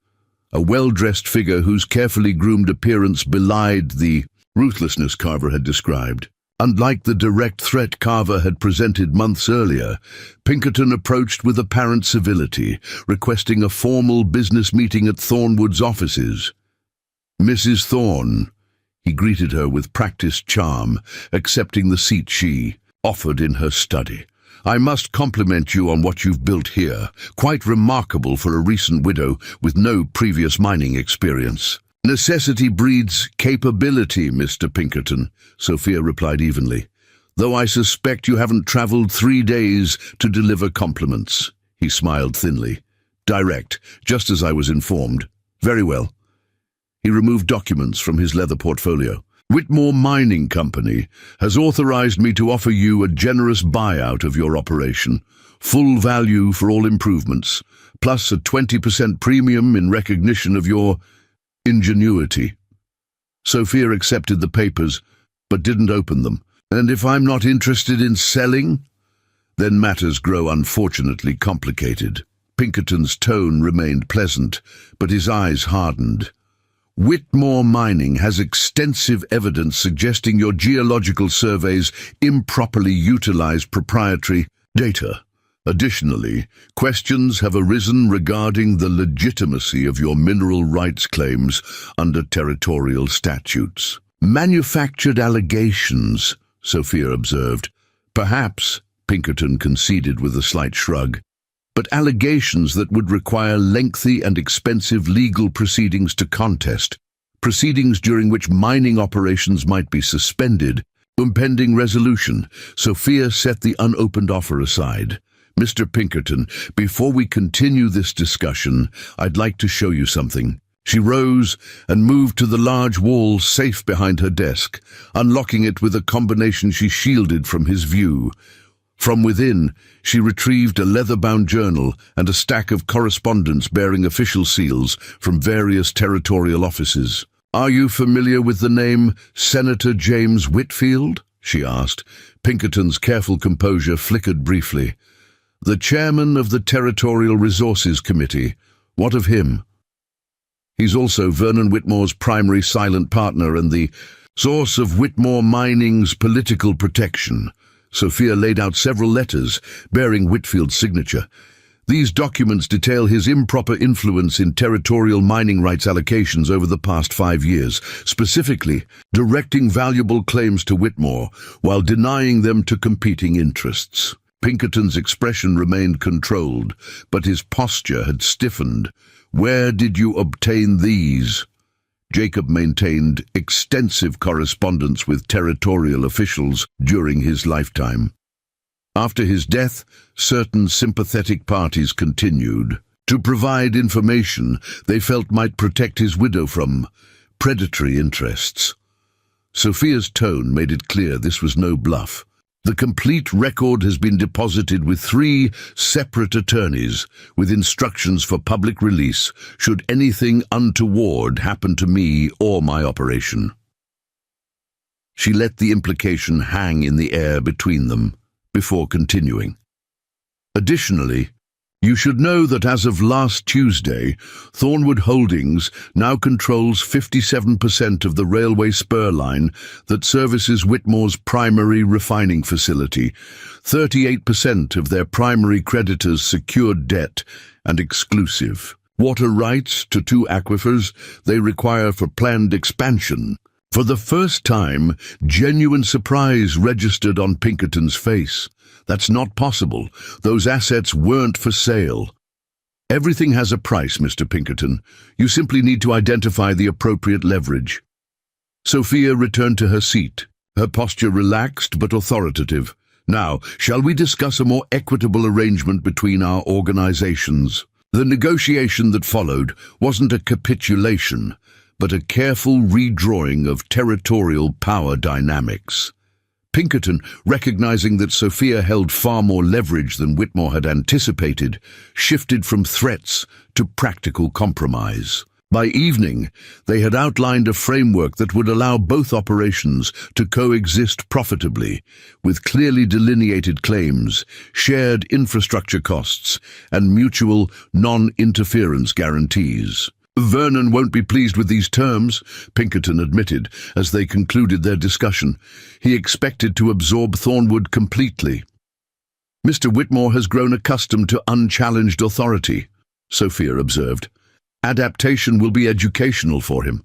A well-dressed figure whose carefully groomed appearance belied the ruthlessness Carver had described. Unlike the direct threat Carver had presented months earlier, Pinkerton approached with apparent civility, requesting a formal business meeting at Thornwood's offices. "Mrs. Thorne," he greeted her with practiced charm, accepting the seat she offered in her study. "I must compliment you on what you've built here. Quite remarkable for a recent widow with no previous mining experience." "Necessity breeds capability, Mr. Pinkerton," Sophia replied evenly. "Though I suspect you haven't traveled 3 days to deliver compliments." He smiled thinly. "Direct, just as I was informed." "Very well." He removed documents from his leather portfolio. "Whitmore Mining Company has authorized me to offer you a generous buyout of your operation, full value for all improvements, plus a 20% premium in recognition of your ingenuity." Sophia accepted the papers, but didn't open them. "And if I'm not interested in selling?" "Then matters grow unfortunately complicated." Pinkerton's tone remained pleasant, but his eyes hardened. "Whitmore Mining has extensive evidence suggesting your geological surveys improperly utilize proprietary data. Additionally, questions have arisen regarding the legitimacy of your mineral rights claims under territorial statutes." "Manufactured allegations," Sophia observed. "Perhaps," Pinkerton conceded with a slight shrug, "but allegations that would require lengthy and expensive legal proceedings to contest, proceedings during which mining operations might be suspended, impending resolution." Sophia set the unopened offer aside. "Mr. Pinkerton, before we continue this discussion, I'd like to show you something." She rose and moved to the large wall safe behind her desk, unlocking it with a combination she shielded from his view. From within, she retrieved a leather-bound journal and a stack of correspondence bearing official seals from various territorial offices. "Are you familiar with the name Senator James Whitfield?" she asked. Pinkerton's careful composure flickered briefly. "The chairman of the Territorial Resources Committee. What of him?" "He's also Vernon Whitmore's primary silent partner and the source of Whitmore Mining's political protection." Sophia laid out several letters bearing Whitfield's signature. "These documents detail his improper influence in territorial mining rights allocations over the past 5 years, specifically directing valuable claims to Whitmore while denying them to competing interests." Pinkerton's expression remained controlled, but his posture had stiffened. "Where did you obtain these?" Jacob maintained extensive correspondence with territorial officials during his lifetime. After his death, certain sympathetic parties continued to provide information they felt might protect his widow from predatory interests. Sophia's tone made it clear this was no bluff. "The complete record has been deposited with 3 separate attorneys, with instructions for public release should anything untoward happen to me or my operation." She let the implication hang in the air between them before continuing. "Additionally, you should know that as of last Tuesday, Thornwood Holdings now controls 57% of the railway spur line that services Whitmore's primary refining facility, 38% of their primary creditors' secured debt, and exclusive water rights to 2 aquifers they require for planned expansion." For the first time, genuine surprise registered on Pinkerton's face. "That's not possible. Those assets weren't for sale." "Everything has a price, Mr. Pinkerton. You simply need to identify the appropriate leverage." Sophia returned to her seat, her posture relaxed but authoritative. "Now, shall we discuss a more equitable arrangement between our organizations?" The negotiation that followed wasn't a capitulation, but a careful redrawing of territorial power dynamics. Pinkerton, recognizing that Sophia held far more leverage than Whitmore had anticipated, shifted from threats to practical compromise. By evening, they had outlined a framework that would allow both operations to coexist profitably, with clearly delineated claims, shared infrastructure costs, and mutual non-interference guarantees. Vernon won't be pleased with these terms, Pinkerton admitted as they concluded their discussion. He expected to absorb Thornwood completely. Mr. Whitmore has grown accustomed to unchallenged authority, Sophia observed. Adaptation will be educational for him.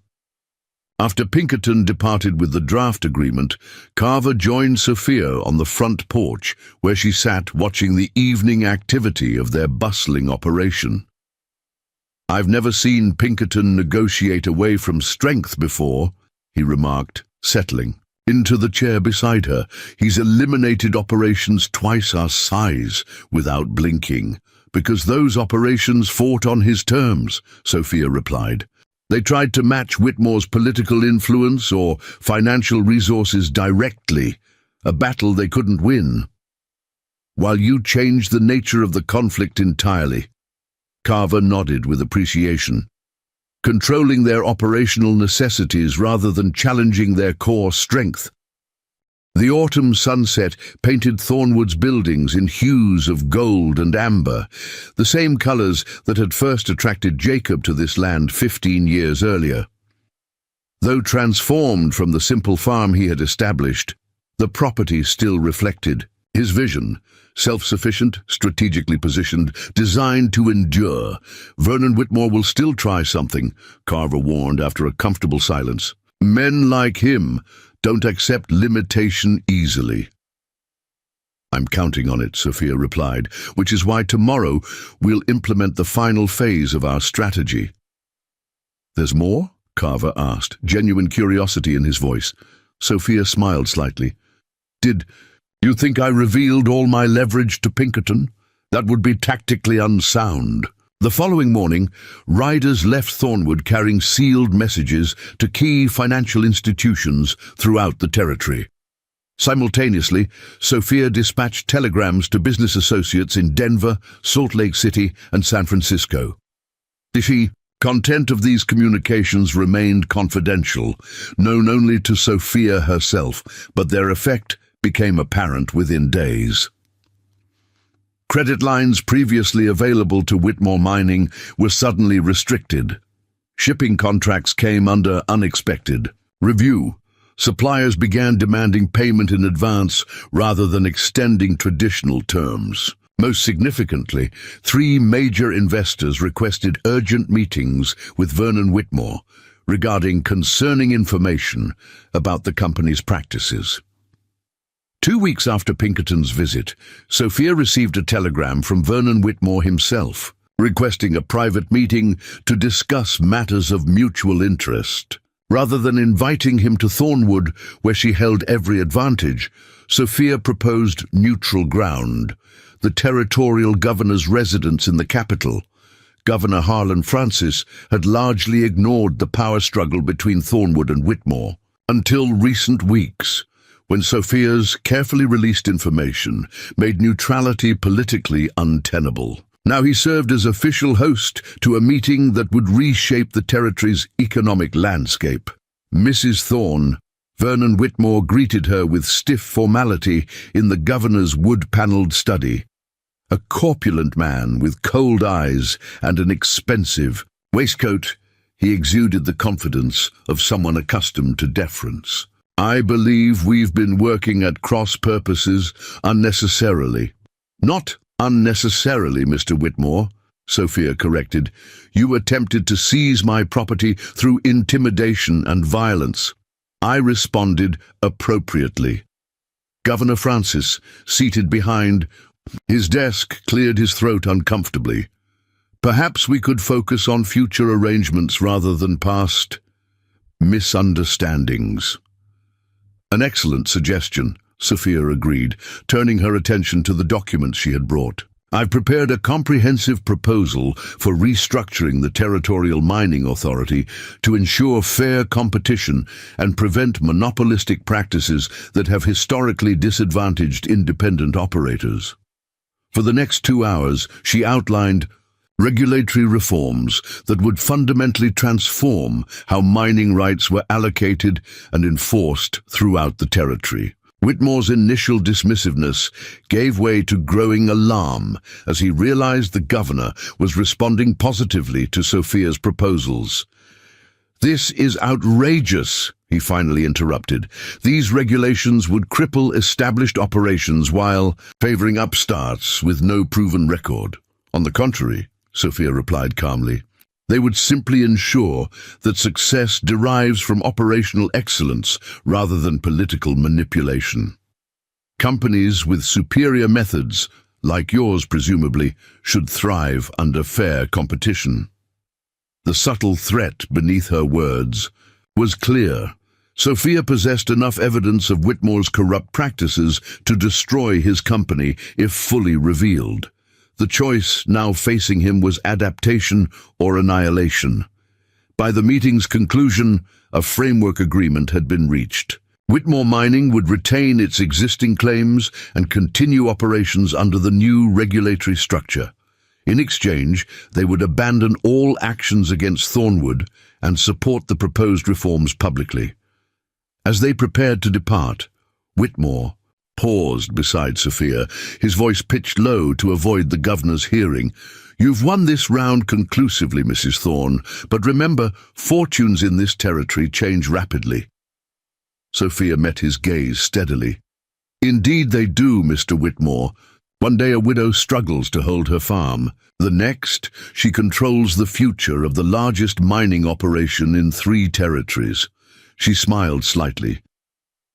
After Pinkerton departed with the draft agreement, Carver joined Sophia on the front porch, where she sat watching the evening activity of their bustling operation. "I've never seen Pinkerton negotiate away from strength before," he remarked, settling into the chair beside her. "He's eliminated operations twice our size without blinking, because those operations fought on his terms," Sophia replied. "They tried to match Whitmore's political influence or financial resources directly, a battle they couldn't win. While you changed the nature of the conflict entirely." Carver nodded with appreciation. "Controlling their operational necessities rather than challenging their core strength." The autumn sunset painted Thornwood's buildings in hues of gold and amber, the same colors that had first attracted Jacob to this land 15 years earlier. Though transformed from the simple farm he had established, the property still reflected his vision: self-sufficient, strategically positioned, designed to endure. "Vernon Whitmore will still try something," Carver warned after a comfortable silence. "Men like him don't accept limitation easily." "I'm counting on it," Sophia replied, "which is why tomorrow we'll implement the final phase of our strategy." "There's more?" Carver asked, genuine curiosity in his voice. Sophia smiled slightly. "Did you think I revealed all my leverage to Pinkerton? That would be tactically unsound." The following morning, riders left Thornwood carrying sealed messages to key financial institutions throughout the territory. Simultaneously, Sophia dispatched telegrams to business associates in Denver, Salt Lake City, and San Francisco. The content of these communications remained confidential, known only to Sophia herself, but their effect became apparent within days. Credit lines previously available to Whitmore Mining were suddenly restricted. Shipping contracts came under unexpected review. Suppliers began demanding payment in advance rather than extending traditional terms. Most significantly, 3 major investors requested urgent meetings with Vernon Whitmore regarding concerning information about the company's practices. 2 weeks after Pinkerton's visit, Sophia received a telegram from Vernon Whitmore himself, requesting a private meeting to discuss matters of mutual interest. Rather than inviting him to Thornwood, where she held every advantage, Sophia proposed neutral ground, the territorial governor's residence in the capital. Governor Harlan Francis had largely ignored the power struggle between Thornwood and Whitmore until recent weeks, when Sophia's carefully released information made neutrality politically untenable. Now he served as official host to a meeting that would reshape the territory's economic landscape. Mrs. Thorne, Vernon Whitmore greeted her with stiff formality in the governor's wood-paneled study. A corpulent man with cold eyes and an expensive waistcoat, he exuded the confidence of someone accustomed to deference. "I believe we've been working at cross purposes unnecessarily." "Not unnecessarily, Mr. Whitmore," Sophia corrected. "You attempted to seize my property through intimidation and violence. I responded appropriately." Governor Francis, seated behind his desk, cleared his throat uncomfortably. "Perhaps we could focus on future arrangements rather than past misunderstandings." "An excellent suggestion," Sophia agreed, turning her attention to the documents she had brought. "I've prepared a comprehensive proposal for restructuring the Territorial Mining Authority to ensure fair competition and prevent monopolistic practices that have historically disadvantaged independent operators." For the next 2 hours, she outlined regulatory reforms that would fundamentally transform how mining rights were allocated and enforced throughout the territory. Whitmore's initial dismissiveness gave way to growing alarm as he realized the governor was responding positively to Sophia's proposals. "This is outrageous," he finally interrupted. "These regulations would cripple established operations while favoring upstarts with no proven record." "On the contrary," Sophia replied calmly, "they would simply ensure that success derives from operational excellence rather than political manipulation. Companies with superior methods, like yours presumably, should thrive under fair competition." The subtle threat beneath her words was clear. Sophia possessed enough evidence of Whitmore's corrupt practices to destroy his company if fully revealed. The choice now facing him was adaptation or annihilation. By the meeting's conclusion, a framework agreement had been reached. Whitmore Mining would retain its existing claims and continue operations under the new regulatory structure. In exchange, they would abandon all actions against Thornwood and support the proposed reforms publicly. As they prepared to depart, Whitmore paused beside Sophia, his voice pitched low to avoid the governor's hearing. "You've won this round conclusively, Mrs. Thorne, but remember, fortunes in this territory change rapidly." Sophia met his gaze steadily. "Indeed they do, Mr. Whitmore. One day a widow struggles to hold her farm. The next, she controls the future of the largest mining operation in 3 territories." She smiled slightly.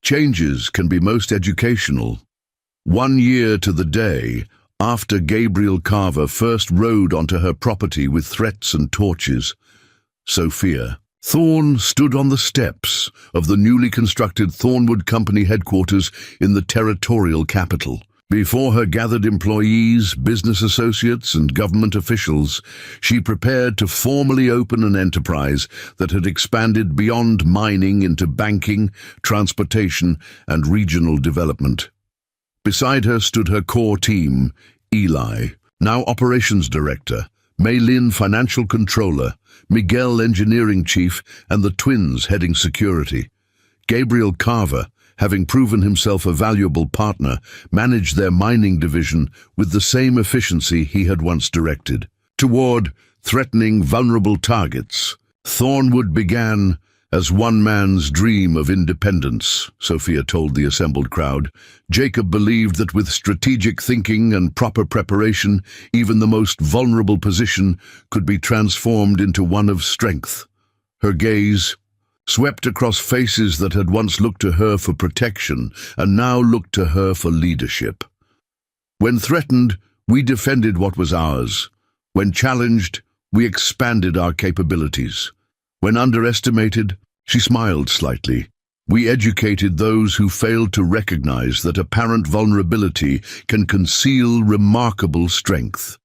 "Changes can be most educational. 1 year to the day after Gabriel Carver first rode onto her property with threats and torches, Sophia Thorne stood on the steps of the newly constructed Thornwood Company headquarters in the territorial capital. Before her gathered employees, business associates, and government officials, she prepared to formally open an enterprise that had expanded beyond mining into banking, transportation, and regional development. Beside her stood her core team, Eli, now operations director, Maylin financial controller, Miguel engineering chief, and the twins heading security. Gabriel Carver, having proven himself a valuable partner, managed their mining division with the same efficiency he had once directed. Toward threatening vulnerable targets, Thornwood began as one man's dream of independence, Sophia told the assembled crowd. Jacob believed that with strategic thinking and proper preparation, even the most vulnerable position could be transformed into one of strength. Her gaze swept across faces that had once looked to her for protection and now looked to her for leadership. "When threatened, we defended what was ours. When challenged, we expanded our capabilities. When underestimated," she smiled slightly, "we educated those who failed to recognize that apparent vulnerability can conceal remarkable strength."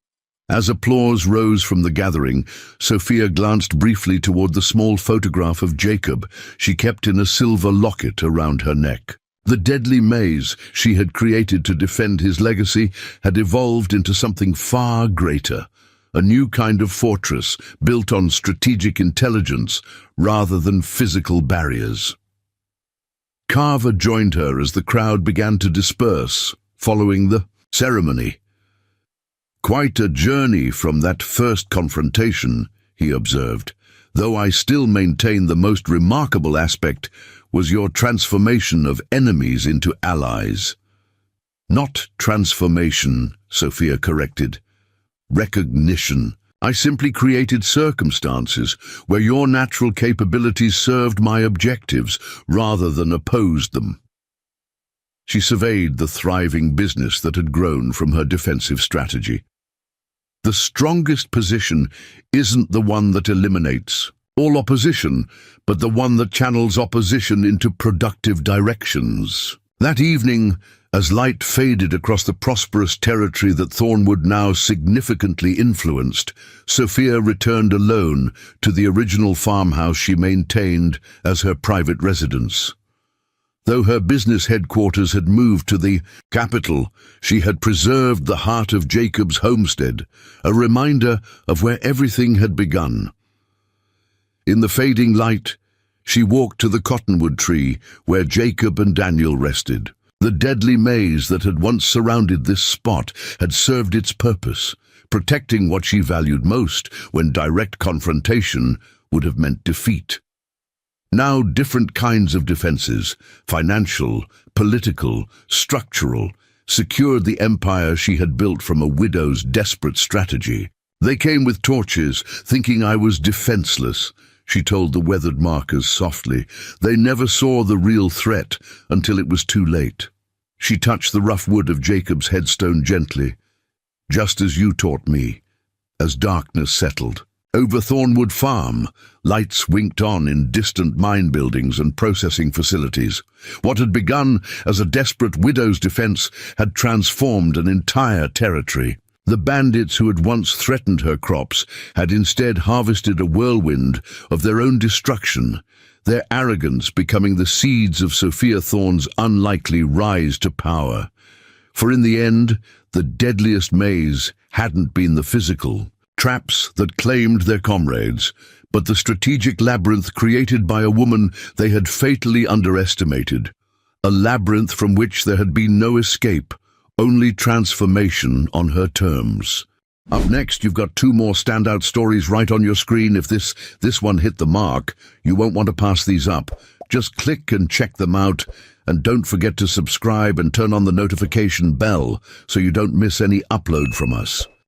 As applause rose from the gathering, Sophia glanced briefly toward the small photograph of Jacob she kept in a silver locket around her neck. The deadly maze she had created to defend his legacy had evolved into something far greater, a new kind of fortress built on strategic intelligence rather than physical barriers. Carver joined her as the crowd began to disperse following the ceremony. "Quite a journey from that first confrontation," he observed, "though I still maintain the most remarkable aspect was your transformation of enemies into allies." "Not transformation," Sophia corrected. "Recognition. I simply created circumstances where your natural capabilities served my objectives rather than opposed them." She surveyed the thriving business that had grown from her defensive strategy. "The strongest position isn't the one that eliminates all opposition, but the one that channels opposition into productive directions." That evening, as light faded across the prosperous territory that Thornwood now significantly influenced, Sophia returned alone to the original farmhouse she maintained as her private residence. Though her business headquarters had moved to the capital, she had preserved the heart of Jacob's homestead, a reminder of where everything had begun. In the fading light, she walked to the cottonwood tree where Jacob and Daniel rested. The deadly maze that had once surrounded this spot had served its purpose, protecting what she valued most when direct confrontation would have meant defeat. Now different kinds of defenses, financial, political, structural, secured the empire she had built from a widow's desperate strategy. They came with torches, thinking I was defenseless, she told the weathered markers softly. They never saw the real threat until it was too late. She touched the rough wood of Jacob's headstone gently. Just as you taught me, as darkness settled. Over Thornwood Farm, lights winked on in distant mine buildings and processing facilities. What had begun as a desperate widow's defense had transformed an entire territory. The bandits who had once threatened her crops had instead harvested a whirlwind of their own destruction, their arrogance becoming the seeds of Sophia Thorne's unlikely rise to power. For in the end, the deadliest maze hadn't been the physical traps that claimed their comrades, but the strategic labyrinth created by a woman they had fatally underestimated. A labyrinth from which there had been no escape, only transformation on her terms. Up next, you've got 2 more standout stories right on your screen. If this one hit the mark, you won't want to pass these up. Just click and check them out, and don't forget to subscribe and turn on the notification bell so you don't miss any upload from us.